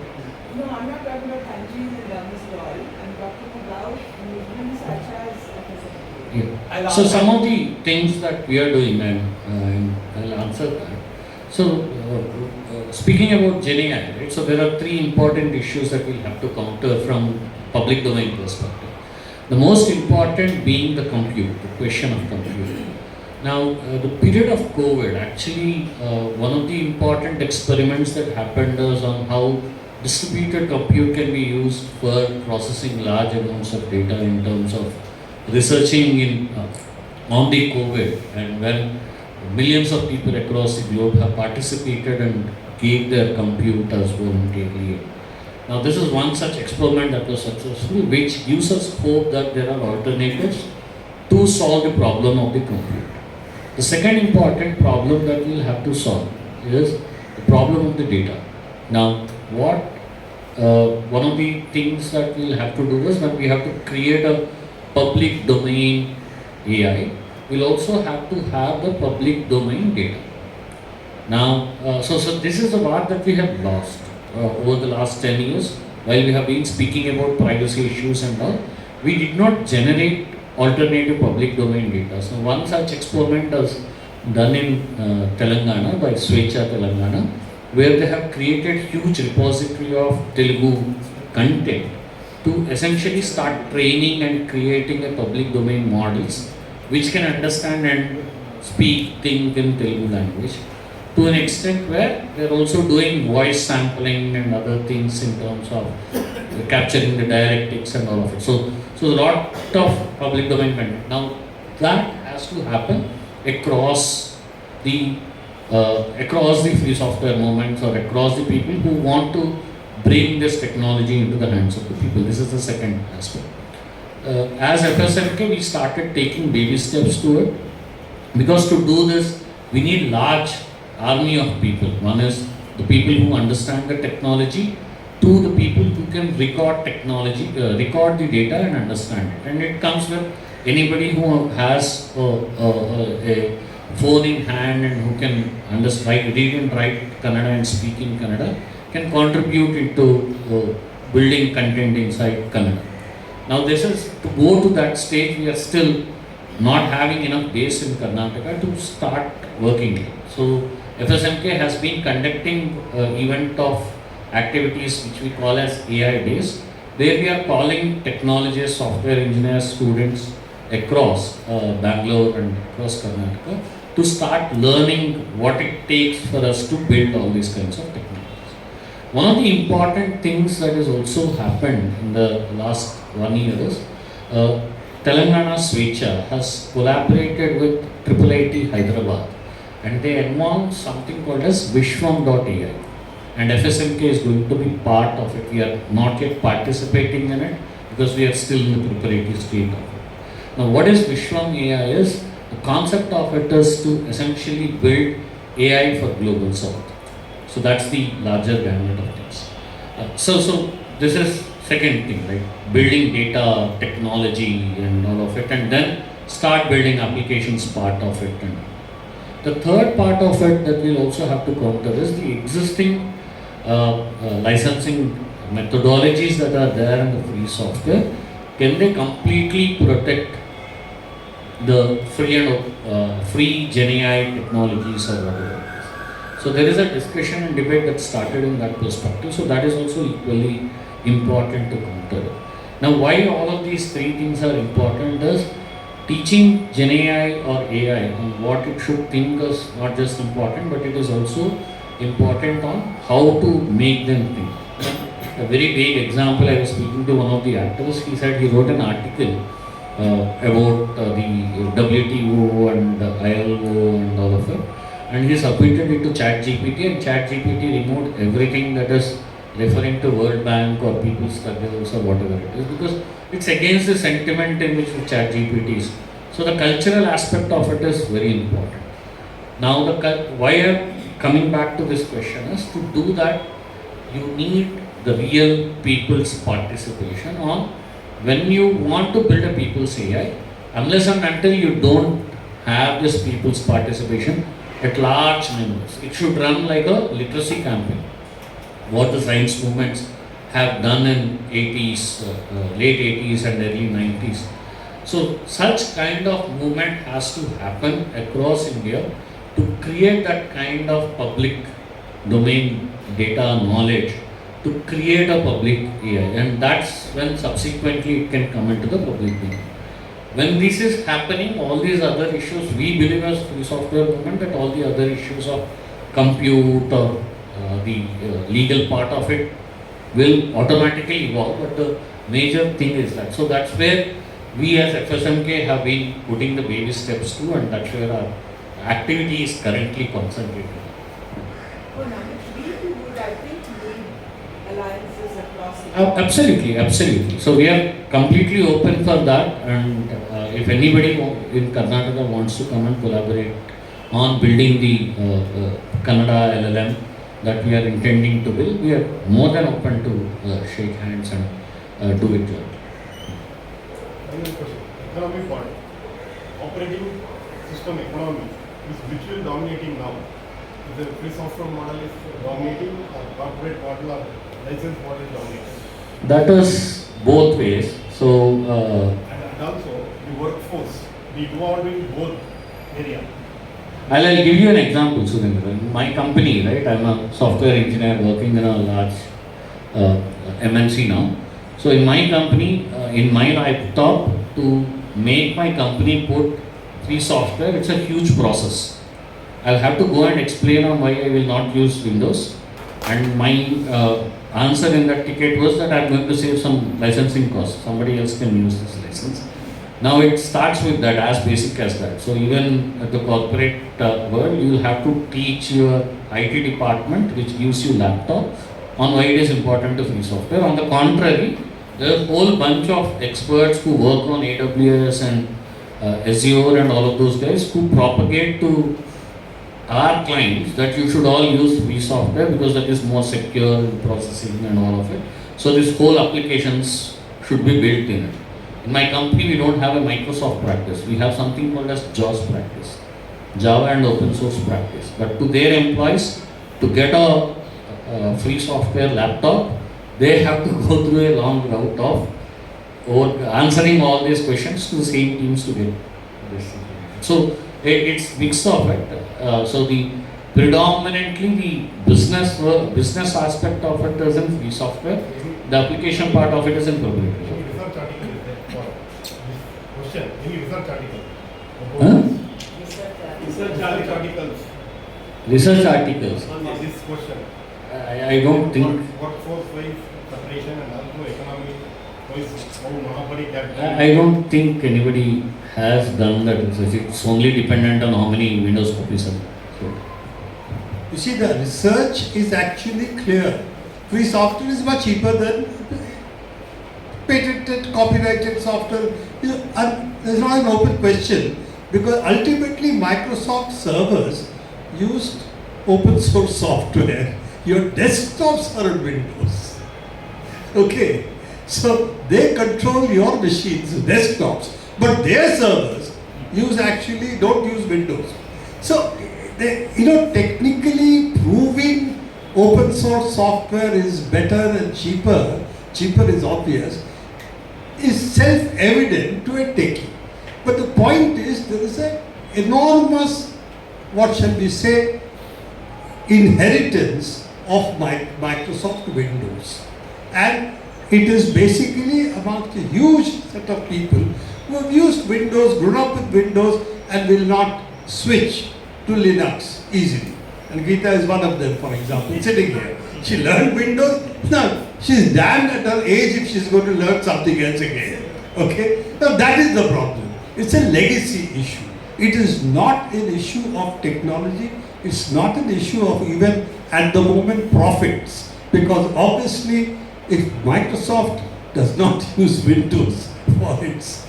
No, I'm not talking about countries in done this all. I'm talking about movements such as FSM. Yeah. So some of the things that we are doing, and I'll answer that. So speaking about Gen AI, right? So there are three important issues that we'll have to counter from public domain perspective. The most important being the compute, the question of compute. Now, the period of COVID, actually, one of the important experiments that happened was on how distributed compute can be used for processing large amounts of data in terms of researching on the COVID, and when millions of people across the globe have participated and gave their compute as voluntarily. Now, this is one such experiment that was successful, which gives us hope that there are alternatives to solve the problem of the compute. The second important problem that we'll have to solve is the problem of the data. Now, one of the things that we'll have to do is that we have to create a public domain AI. We'll also have to have the public domain data. Now, so this is the part that we have lost over the last 10 years. While we have been speaking about privacy issues and all, we did not generate alternative public domain data. So one such experiment was done in Telangana by Swecha Telangana, where they have created huge repository of Telugu content to essentially start training and creating a public domain models which can understand and speak, think in Telugu language, to an extent where they're also doing voice sampling and other things in terms of capturing the dialectics and all of it. So a lot of public domain content. Now that has to happen across the free software movements or across the people who want to bring this technology into the hands of the people. This is the second aspect. As FSMK, we started taking baby steps to it, because to do this, we need large army of people. One is the people who understand the technology, two, the people who can record technology, record the data and understand it. And it comes with anybody who has a phone in hand and who can understand, read and write Kannada and speak in Kannada, can contribute into building content inside Kannada. Now this is, to go to that stage, we are still not having enough base in Karnataka to start working here. So FSMK has been conducting event of activities which we call as AI Days, where we are calling technologists, software engineers, students across Bangalore and across Karnataka to start learning what it takes for us to build all these kinds of technologies. One of the important things that has also happened in the last 1 year is Telangana Swecha has collaborated with IIIT Hyderabad, and they announced something called as Vishwam.ai, and FSMK is going to be part of it. We are not yet participating in it because we are still in the preparatory state of it. Now what is Vishwam AI is, the concept of it is to essentially build AI for global south. So that's the larger gamut of things. So this is second thing, right? Building data, technology and all of it, and then start building applications part of it. And the third part of it that we'll also have to counter is the existing licensing methodologies that are there in the free software. Can they completely protect the free Gen AI technologies or whatever it is? So there is a discussion and debate that started in that perspective. So that is also equally important to counter it. Now why all of these three things are important is teaching Gen AI or AI on what it should think is not just important, but it is also important on how to make them think. A very vague example, I was speaking to one of the actors, he said he wrote an article about the WTO and ILO and all of it, and he submitted it to ChatGPT, and ChatGPT removed everything that is referring to World Bank or people's struggles or whatever it is, because it's against the sentiment in which ChatGPT is. So the cultural aspect of it is very important. Now why I'm coming back to this question is, to do that you need the real people's participation on. When you want to build a people's AI, unless and until you don't have this people's participation at large numbers, it should run like a literacy campaign. What the science movements have done in 80s, late 80s and early 90s. So such kind of movement has to happen across India to create that kind of public domain data knowledge, to create a public AI, and that's when subsequently it can come into the public domain. When this is happening, all these other issues, we believe as free software movement that all the other issues of compute or the legal part of it will automatically evolve, but the major thing is that. So that's where we as FSMK have been putting the baby steps to, and that's where our activity is currently concentrated. Oh, now, we would, I think, need alliances across the Absolutely. So we are completely open for that, and if anybody in Karnataka wants to come and collaborate on building the Kannada LLM that we are intending to build, we are more than open to shake hands and do it jointly. Final question. Economic part. Operating system economy is which dominating now? Is the free software model is dominating or corporate model or license model is dominating? That is both ways. So And also the workforce, we involved in both area. I'll give you an example, Surendra. In my company, right, I'm a software engineer working in a large MNC now. So in my company, in my laptop, to make my company put free software, it's a huge process. I'll have to go and explain on why I will not use Windows. And my answer in that ticket was that I'm going to save some licensing costs. Somebody else can use this license. Now it starts with that, as basic as that. So even at the corporate world, you have to teach your IT department, which gives you laptop, on why it is important to free software. On the contrary, there are a whole bunch of experts who work on AWS and Azure and all of those guys who propagate to our clients that you should all use free software because that is more secure in processing and all of it. So this whole applications should be built in it. In my company, we don't have a Microsoft practice. We have something called as JAWS practice, Java and open source practice. But to their employees, to get a free software laptop, they have to go through a long route of answering all these questions to the same teams to get this. So it's mix of it. So the predominantly the business aspect of it is in free software. The application part of it is in proprietary. Any research article is there for this question? Any research article? Huh? Research articles Research articles. on this question. I don't think. Workforce wise separation and also economy wise how monopoly can. I don't think anybody has done that research. It's only dependent on how many Windows copies are sold. You see, the research is actually clear. Free software is much cheaper than patented, copyrighted software. And there's not an open question because ultimately Microsoft servers used open source software. Your desktops are on Windows. Okay, so they control your machines, desktops, but their servers don't use Windows. So, technically proving open source software is better and cheaper is obvious, is self-evident to a techie. But the point is, there is an enormous, what shall we say, inheritance of Microsoft Windows. And it is basically amongst a huge set of people who have used Windows, grown up with Windows, and will not switch to Linux easily. And Geeta is one of them, for example, sitting here. She learned Windows. Now, she's damned at her age if she's going to learn something else again. Okay? Now, that is the problem. It's a legacy issue. It is not an issue of technology. It's not an issue of even at the moment profits. Because obviously, if Microsoft does not use Windows for its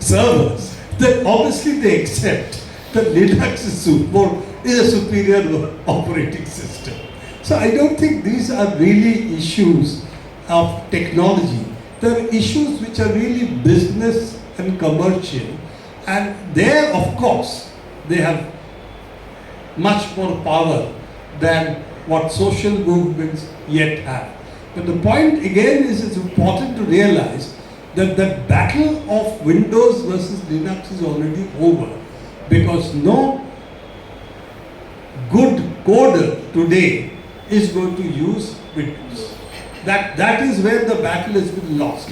servers, then obviously they accept that Linux is a superior operating system. So I don't think these are really issues of technology. There are issues which are really business and commercial, and there, of course, they have much more power than what social movements yet have. But the point again is, it's important to realize that the battle of Windows versus Linux is already over, because no good coder today is going to use Windows. That is where the battle has been lost.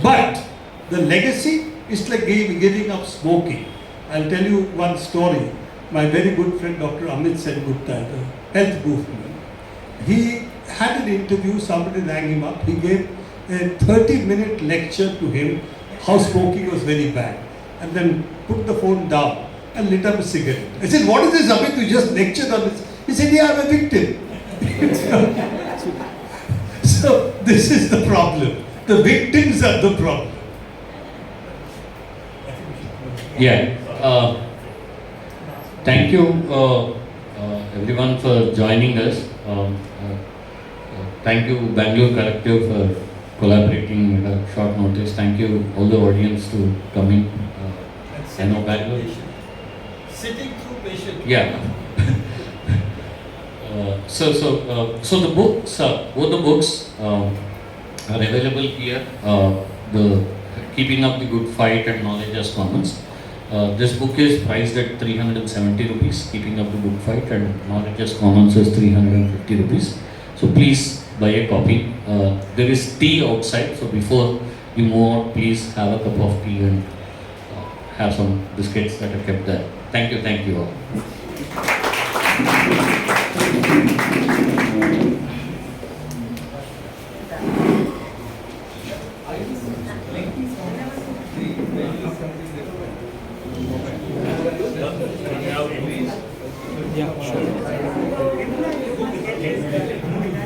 But the legacy is like giving up smoking. I'll tell you one story. My very good friend Dr. Amit Sengupta, the health movement, he had an interview, somebody rang him up, he gave a 30-minute lecture to him how smoking was very bad, and then put the phone down and lit up a cigarette. I said, what is this, Amit? You just lectured on this. He said, yeah, I'm a victim. So this is the problem. The victims are the problem. Yeah. Thank you everyone for joining us. Thank you Bangalore Collective for collaborating at a short notice. Thank you all the audience to come in. I know Bangalore. Sitting through patiently. Yeah. So the books, both the books are available here. The Keeping Up the Good Fight and Knowledge as Commons. This book is priced at 370 rupees. Keeping Up the Good Fight and Knowledge as Commons is 350 rupees. So please buy a copy. There is tea outside. So before you move out, please have a cup of tea and have some biscuits that are kept there. Thank you all.